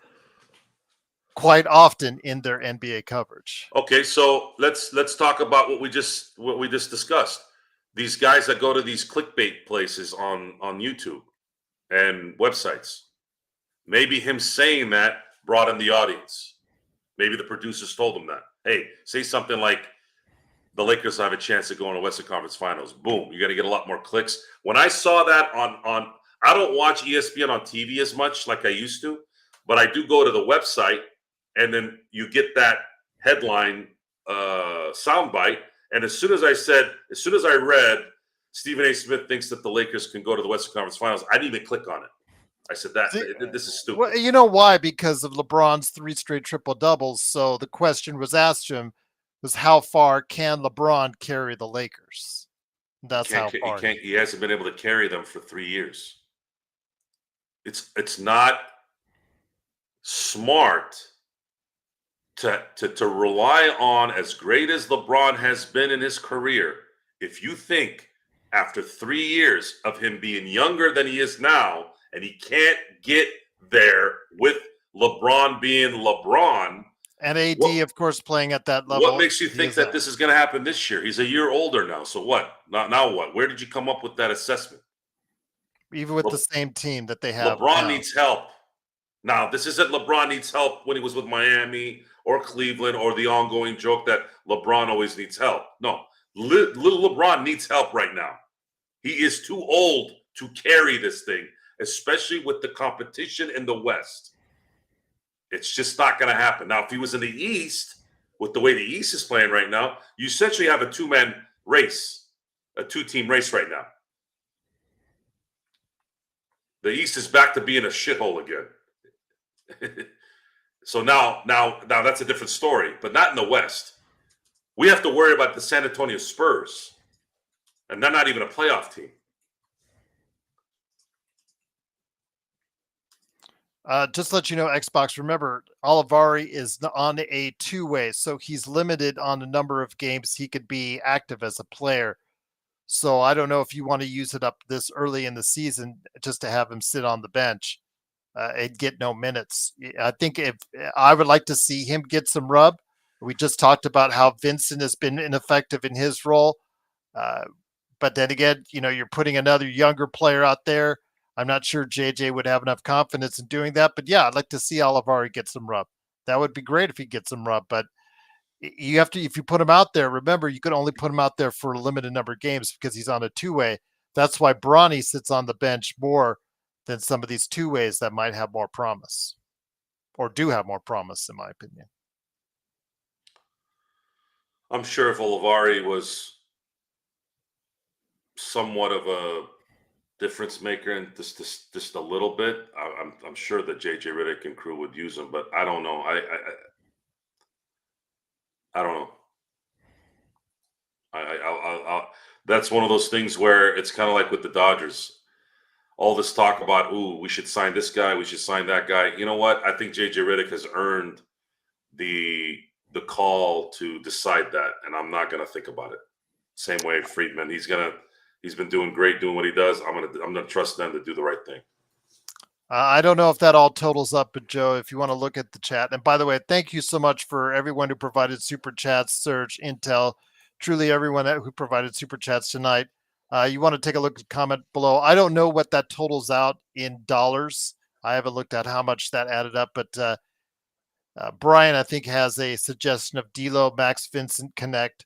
Speaker 1: quite often in their NBA coverage.
Speaker 2: Okay, so let's talk about what we just discussed. These guys that go to these clickbait places on YouTube and websites. Maybe him saying that brought in the audience. Maybe the producers told him that. Hey, say something like the Lakers have a chance to go in the Western Conference Finals. Boom, you're gonna get a lot more clicks. When I saw that on I don't watch ESPN on TV as much like I used to, but I do go to the website, and then you get that headline soundbite. And as soon as I read Stephen A. Smith thinks that the Lakers can go to the Western Conference Finals, I didn't even click on it. I said this is stupid.
Speaker 1: Well, you know why? Because of LeBron's 3 straight triple doubles. So the question was asked to him was, how far can LeBron carry the Lakers? That's how far.
Speaker 2: He hasn't been able to carry them for 3 years. It's not smart to rely on, as great as LeBron has been in his career. If you think after 3 years of him being younger than he is now, and he can't get there with LeBron being LeBron,
Speaker 1: and AD, of course, playing at that level.
Speaker 2: What makes you think that this is going to happen this year? He's a year older now. So what? Now what? Where did you come up with that assessment?
Speaker 1: even with the same team that they have
Speaker 2: LeBron
Speaker 1: now.
Speaker 2: needs help. Now, this isn't LeBron needs help when he was with Miami or Cleveland or the ongoing joke that LeBron always needs help. No, little LeBron needs help right now. He is too old to carry this thing, especially with the competition in the West. It's just not going to happen. Now, if he was in the East, with the way the East is playing right now, you essentially have a two-man race, a two-team race right now. The East is back to being a shithole again. So now that's a different story, but not in the West. We have to worry about the San Antonio Spurs, and they're not even a playoff team.
Speaker 1: Just to let you know, Xbox, remember, Olivari is on a two-way, so he's limited on the number of games he could be active as a player. So I don't know if you want to use it up this early in the season just to have him sit on the bench and get no minutes. I think if I would like to see him get some rub. We just talked about how Vincent has been ineffective in his role. But then again, you're putting another younger player out there. I'm not sure JJ would have enough confidence in doing that. But yeah, I'd like to see Olivari get some rub. That would be great if he gets some rub. But you have to, if you put him out there, remember, you could only put him out there for a limited number of games because he's on a two-way. That's why Bronny sits on the bench more than some of these two-ways that might have more promise or do have more promise, in my opinion.
Speaker 2: I'm sure if Olivari was somewhat of a difference maker and just a little bit, I'm sure that JJ Redick and crew would use him, but I don't know. I don't know. That's one of those things where it's kind of like with the Dodgers. All this talk about, we should sign this guy, we should sign that guy. You know what? I think JJ Redick has earned the call to decide that, and I'm not going to think about it. Same way Friedman, he's been doing great doing what he does. I'm gonna trust them to do the right thing.
Speaker 1: I don't know if that all totals up, but Joe, if you want to look at the chat, and by the way, thank you so much for everyone who provided super chats, Serge, Intel, truly everyone who provided super chats tonight. You want to take a look at the comment below. I don't know what that totals out in dollars. I haven't looked at how much that added up, but Brian, I think, has a suggestion of D'Lo, Max Vincent, Connect,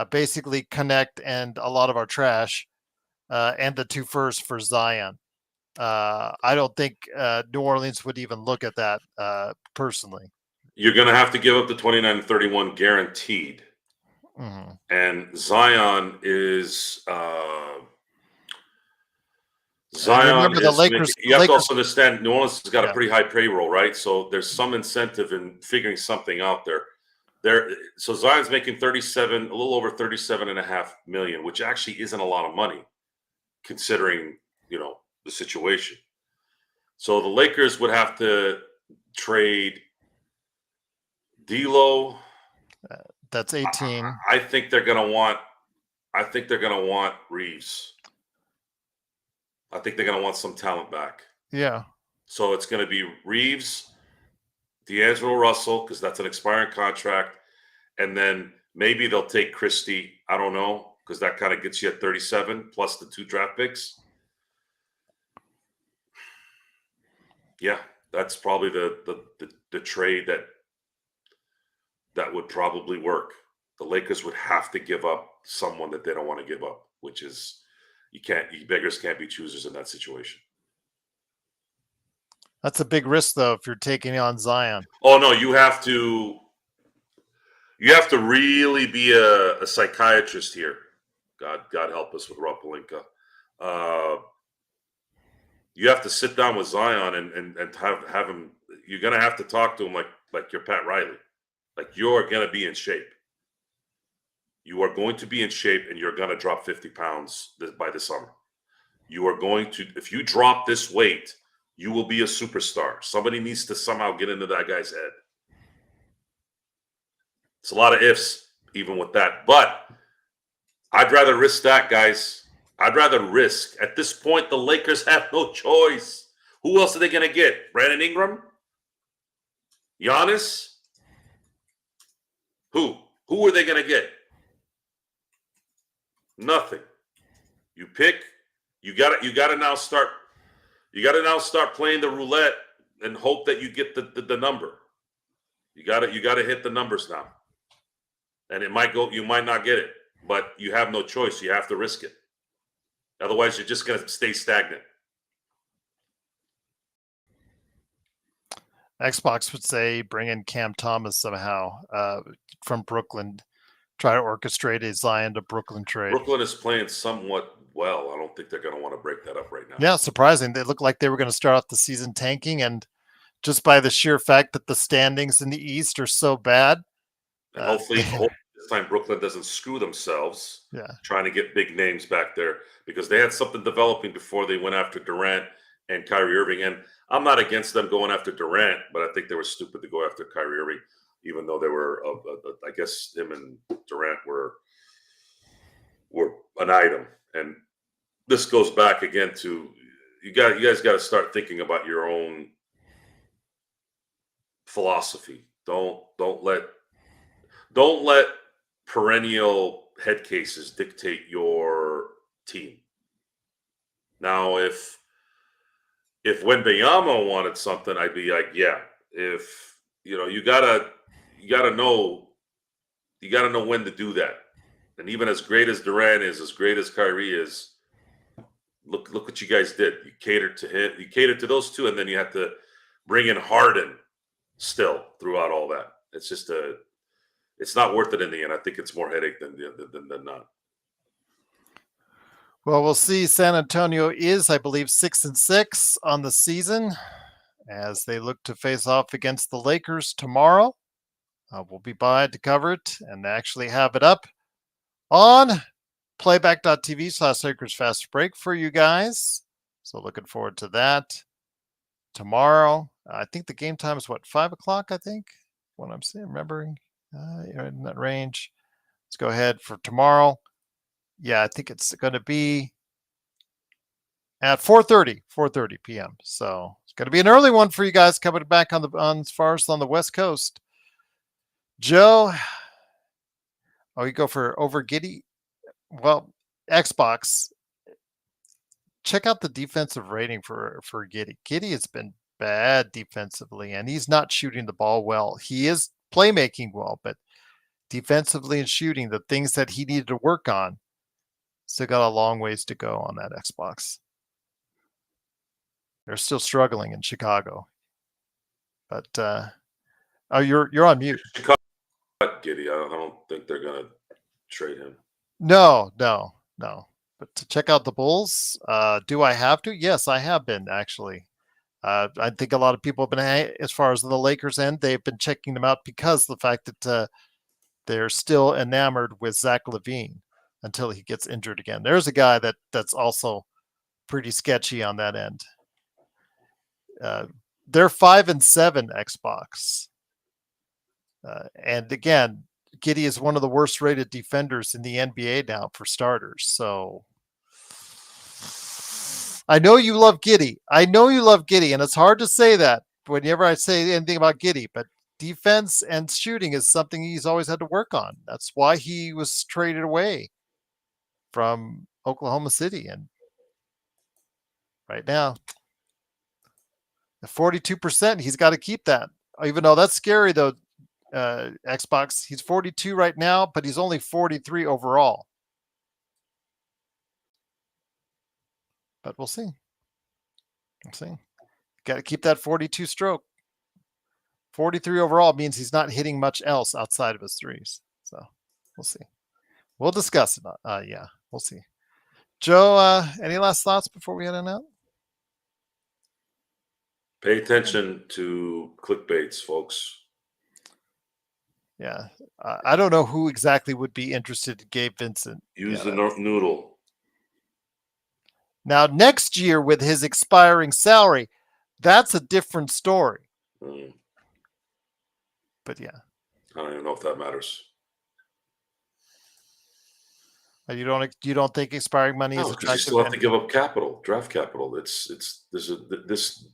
Speaker 1: basically Connect and a lot of our trash, and the 2 firsts for Zion. I don't think New Orleans would even look at that personally.
Speaker 2: You're going to have to give up the 29-31 guaranteed.
Speaker 1: Mm-hmm.
Speaker 2: And Zion is Zion.
Speaker 1: The Lakers.
Speaker 2: You have to also understand New Orleans has got a pretty high payroll, right? So there's some incentive in figuring something out there. So Zion's making a little over 37.5 million, which actually isn't a lot of money, considering the situation. So the Lakers would have to trade D'Lo.
Speaker 1: That's 18.
Speaker 2: I think they're gonna want Reeves. I think they're gonna want some talent back.
Speaker 1: Yeah.
Speaker 2: So it's gonna be Reeves, D'Angelo Russell, because that's an expiring contract, and then maybe they'll take Christie. I don't know, because that kind of gets you at 37 plus the 2 draft picks. Yeah, that's probably the trade that would probably work. The Lakers would have to give up someone that they don't want to give up, which is you beggars can't be choosers in that situation.
Speaker 1: That's a big risk, though, if you're taking on Zion.
Speaker 2: Oh no, you have to really be a psychiatrist here. God help us with Rob Pelinka. You have to sit down with Zion and have him. You're gonna have to talk to him like you're Pat Riley. Like, you're gonna be in shape. You are going to be in shape, and you're gonna drop 50 pounds by the summer. You are going to, if you drop this weight, you will be a superstar. Somebody needs to somehow get into that guy's head. It's a lot of ifs, even with that. But I'd rather risk that, guys. I'd rather risk. At this point, the Lakers have no choice. Who else are they going to get? Brandon Ingram? Giannis? Who are they going to get? Nothing. You pick You got to now start playing the roulette and hope that you get the number. You got to hit the numbers now. And you might not get it, but you have no choice. You have to risk it. Otherwise, you're just going to stay stagnant.
Speaker 1: Xbox would say bring in Cam Thomas somehow from Brooklyn. Try to orchestrate a Zion to Brooklyn trade.
Speaker 2: Brooklyn is playing somewhat well. I don't think they're going to want to break that up right now.
Speaker 1: Yeah, surprising. They looked like they were going to start off the season tanking, and just by the sheer fact that the standings in the East are so bad.
Speaker 2: And hopefully this time Brooklyn doesn't screw themselves trying to get big names back there, because they had something developing before they went after Durant and Kyrie Irving. And I'm not against them going after Durant, but I think they were stupid to go after Kyrie Irving, even though they were, I guess him and Durant were an item. And this goes back again to you guys got to start thinking about your own philosophy. Don't let perennial head cases dictate your team. Now, if Wembanyama wanted something, I'd be like, yeah. If you gotta know when to do that. And even as great as Durant is, as great as Kyrie is, look what you guys did. You catered to him. You catered to those two, and then you had to bring in Harden still throughout all that. It's just it's not worth it in the end. I think it's more headache than not.
Speaker 1: Well, we'll see. San Antonio is, I believe, 6-6 on the season as they look to face off against the Lakers tomorrow. We'll be by to cover it and actually have it up on playback.tv/Lakers Fast Break for you guys. So looking forward to that tomorrow. I think the game time is 5 o'clock, I think, what I'm saying, remembering in that range. Let's go ahead for tomorrow. Yeah, I think it's going to be at 4:30 p.m. So it's going to be an early one for you guys coming back on as far as on the West Coast. Joe, you go for over Giddey? Well, Xbox, check out the defensive rating for Giddey. Giddey has been bad defensively, and he's not shooting the ball well. He is playmaking well, but defensively and shooting, the things that he needed to work on, still got a long ways to go on that Xbox. They're still struggling in Chicago. But you're on mute.
Speaker 2: Chicago, Giddey. I don't think they're going to trade him.
Speaker 1: No. But to check out the Bulls, do I have to? Yes, I have been, actually. I think a lot of people have been, as far as the Lakers end, they've been checking them out because of the fact that they're still enamored with Zach LaVine until he gets injured again. There's a guy that's also pretty sketchy on that end. They're 5-7 Xbox. And again, Giddey is one of the worst rated defenders in the NBA now for starters. So I know you love Giddey. And it's hard to say that whenever I say anything about Giddey, but defense and shooting is something he's always had to work on. That's why he was traded away from Oklahoma City. And right now, at 42%, he's got to keep that. Even though that's scary, though, Xbox, he's 42 right now, but he's only 43 overall. But we'll see. Got to keep that 42 stroke. 43 overall means he's not hitting much else outside of his threes. So we'll see. We'll discuss it. Yeah, we'll see. Joe, any last thoughts before we head on out?
Speaker 2: Pay attention to clickbaits, folks.
Speaker 1: Yeah. I don't know who exactly would be interested in Gabe Vincent.
Speaker 2: Use the noodle.
Speaker 1: Now, next year with his expiring salary, that's a different story. But yeah.
Speaker 2: I don't even know if that matters.
Speaker 1: You don't think expiring money is attractive?
Speaker 2: You still have to give up capital, draft capital. There's this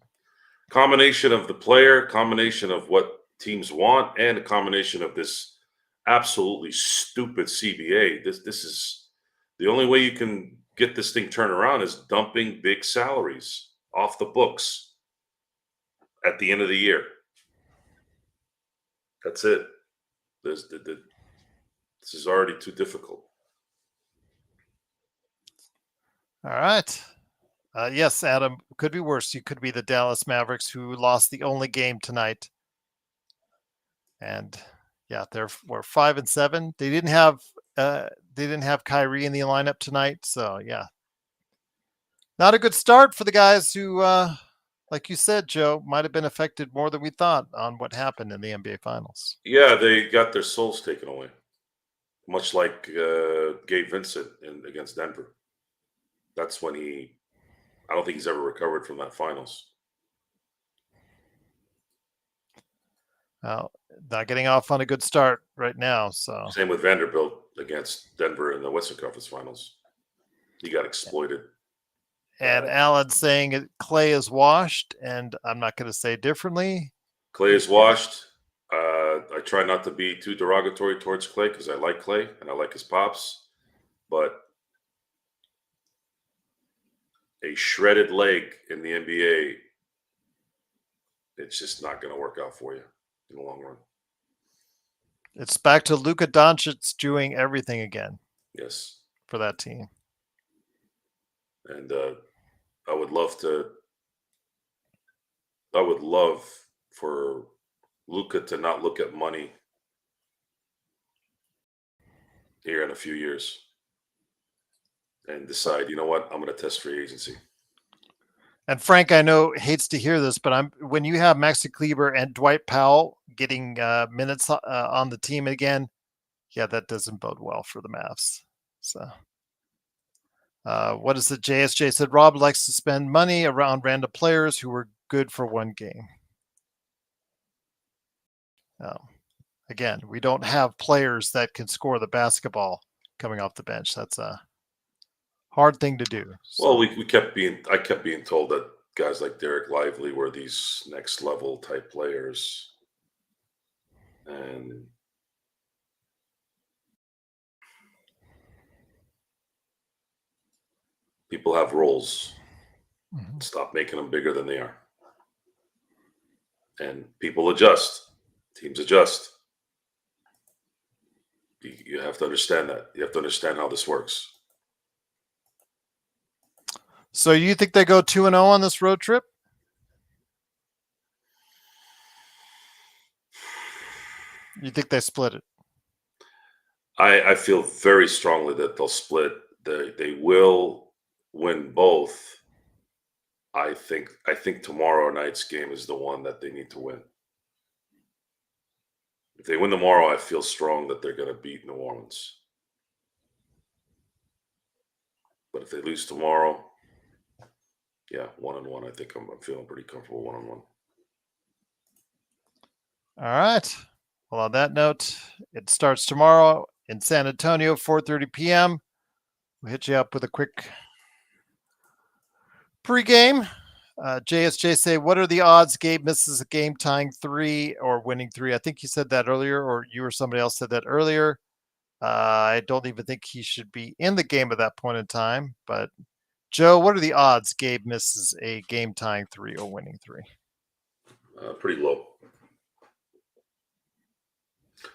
Speaker 2: combination of the player, combination of what teams want, and a combination of this absolutely stupid CBA. This is the only way you can get this thing turned around is dumping big salaries off the books at the end of the year. That's it. This is already too difficult.
Speaker 1: All right. Yes, Adam, could be worse. You could be the Dallas Mavericks, who lost the only game tonight. And yeah, we're 5-7. They didn't have Kyrie in the lineup tonight, so yeah, not a good start for the guys who, like you said, Joe, might have been affected more than we thought on what happened in the NBA Finals.
Speaker 2: Yeah, they got their souls taken away, much like Gabe Vincent against Denver. That's when I don't think he's ever recovered from that finals.
Speaker 1: Well, not getting off on a good start right now. So
Speaker 2: same with Vanderbilt against Denver in the Western Conference Finals. He got exploited.
Speaker 1: And Alan saying Clay is washed, and I'm not going to say differently.
Speaker 2: Clay is washed. I try not to be too derogatory towards Clay because I like Clay and I like his pops, but a shredded leg in the NBA, it's just not going to work out for you in the long run.
Speaker 1: It's back to Luka Doncic doing everything again.
Speaker 2: Yes.
Speaker 1: For that team.
Speaker 2: And I would love for Luka to not look at money here in a few years and decide, you know what, I'm going to test free agency.
Speaker 1: And Frank, I know, hates to hear this, but when you have Maxi Kleber and Dwight Powell getting minutes on the team again, yeah, that doesn't bode well for the Mavs. So, what is it? JSJ said Rob likes to spend money around random players who were good for one game. Again, we don't have players that can score the basketball coming off the bench. That's a hard thing to do.
Speaker 2: So. Well, I kept being told that guys like Derrick Lively were these next level type players. And people have roles. Mm-hmm. Stop making them bigger than they are. And people adjust. Teams adjust. You have to understand that. You have to understand how this works.
Speaker 1: So you think they go 2-0 on this road trip? You think they split it?
Speaker 2: I feel very strongly that they'll split. They will win both. I think tomorrow night's game is the one that they need to win. If they win tomorrow, I feel strong that they're going to beat New Orleans. But if they lose tomorrow, yeah, 1-1. I think I'm feeling pretty comfortable 1-1.
Speaker 1: All right. Well, on that note, it starts tomorrow in San Antonio, 4:30 p.m. We'll hit you up with a quick pregame. JSJ say, what are the odds Gabe misses a game tying 3 or winning 3? I think you said that earlier, or you or somebody else said that earlier. I don't even think he should be in the game at that point in time. But Joe, what are the odds Gabe misses a game tying 3 or winning 3?
Speaker 2: Pretty low.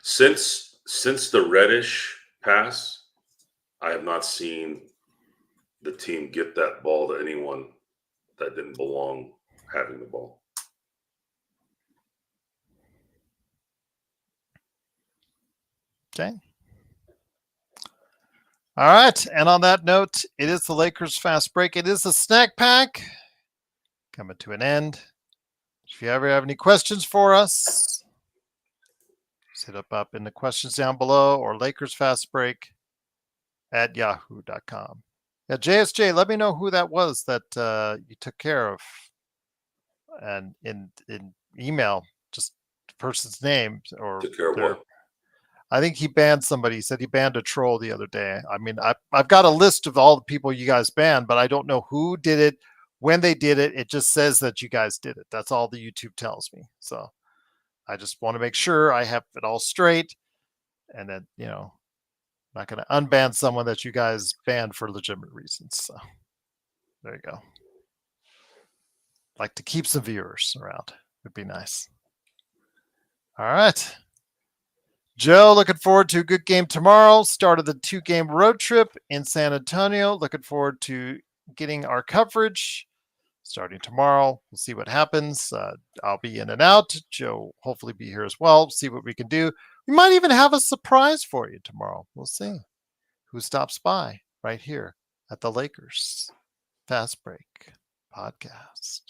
Speaker 2: Since the Reddish pass, I have not seen the team get that ball to anyone that didn't belong having the ball.
Speaker 1: Okay. All right. And on that note, it is the Lakers fast break. It is a snack pack coming to an end. If you ever have any questions for us, just hit up in the questions down below or Lakers fast break at yahoo.com. Yeah, JSJ, let me know who that was that you took care of, and in email, just the person's name or
Speaker 2: took care of what?
Speaker 1: I think he banned somebody. He said he banned a troll the other day. I mean, I've got a list of all the people you guys banned, but I don't know who did it, when they did it. It just says that you guys did it. That's all the YouTube tells me. So I just want to make sure I have it all straight, and then I'm not going to unban someone that you guys banned for legitimate reasons. So there you go. Like to keep some viewers around. Would be nice. All right. Joe, looking forward to a good game tomorrow. Start of the 2-game road trip in San Antonio. Looking forward to getting our coverage starting tomorrow. We'll see what happens. I'll be in and out. Joe hopefully be here as well. See what we can do. We might even have a surprise for you tomorrow. We'll see who stops by right here at the Lakers Fast Break Podcast.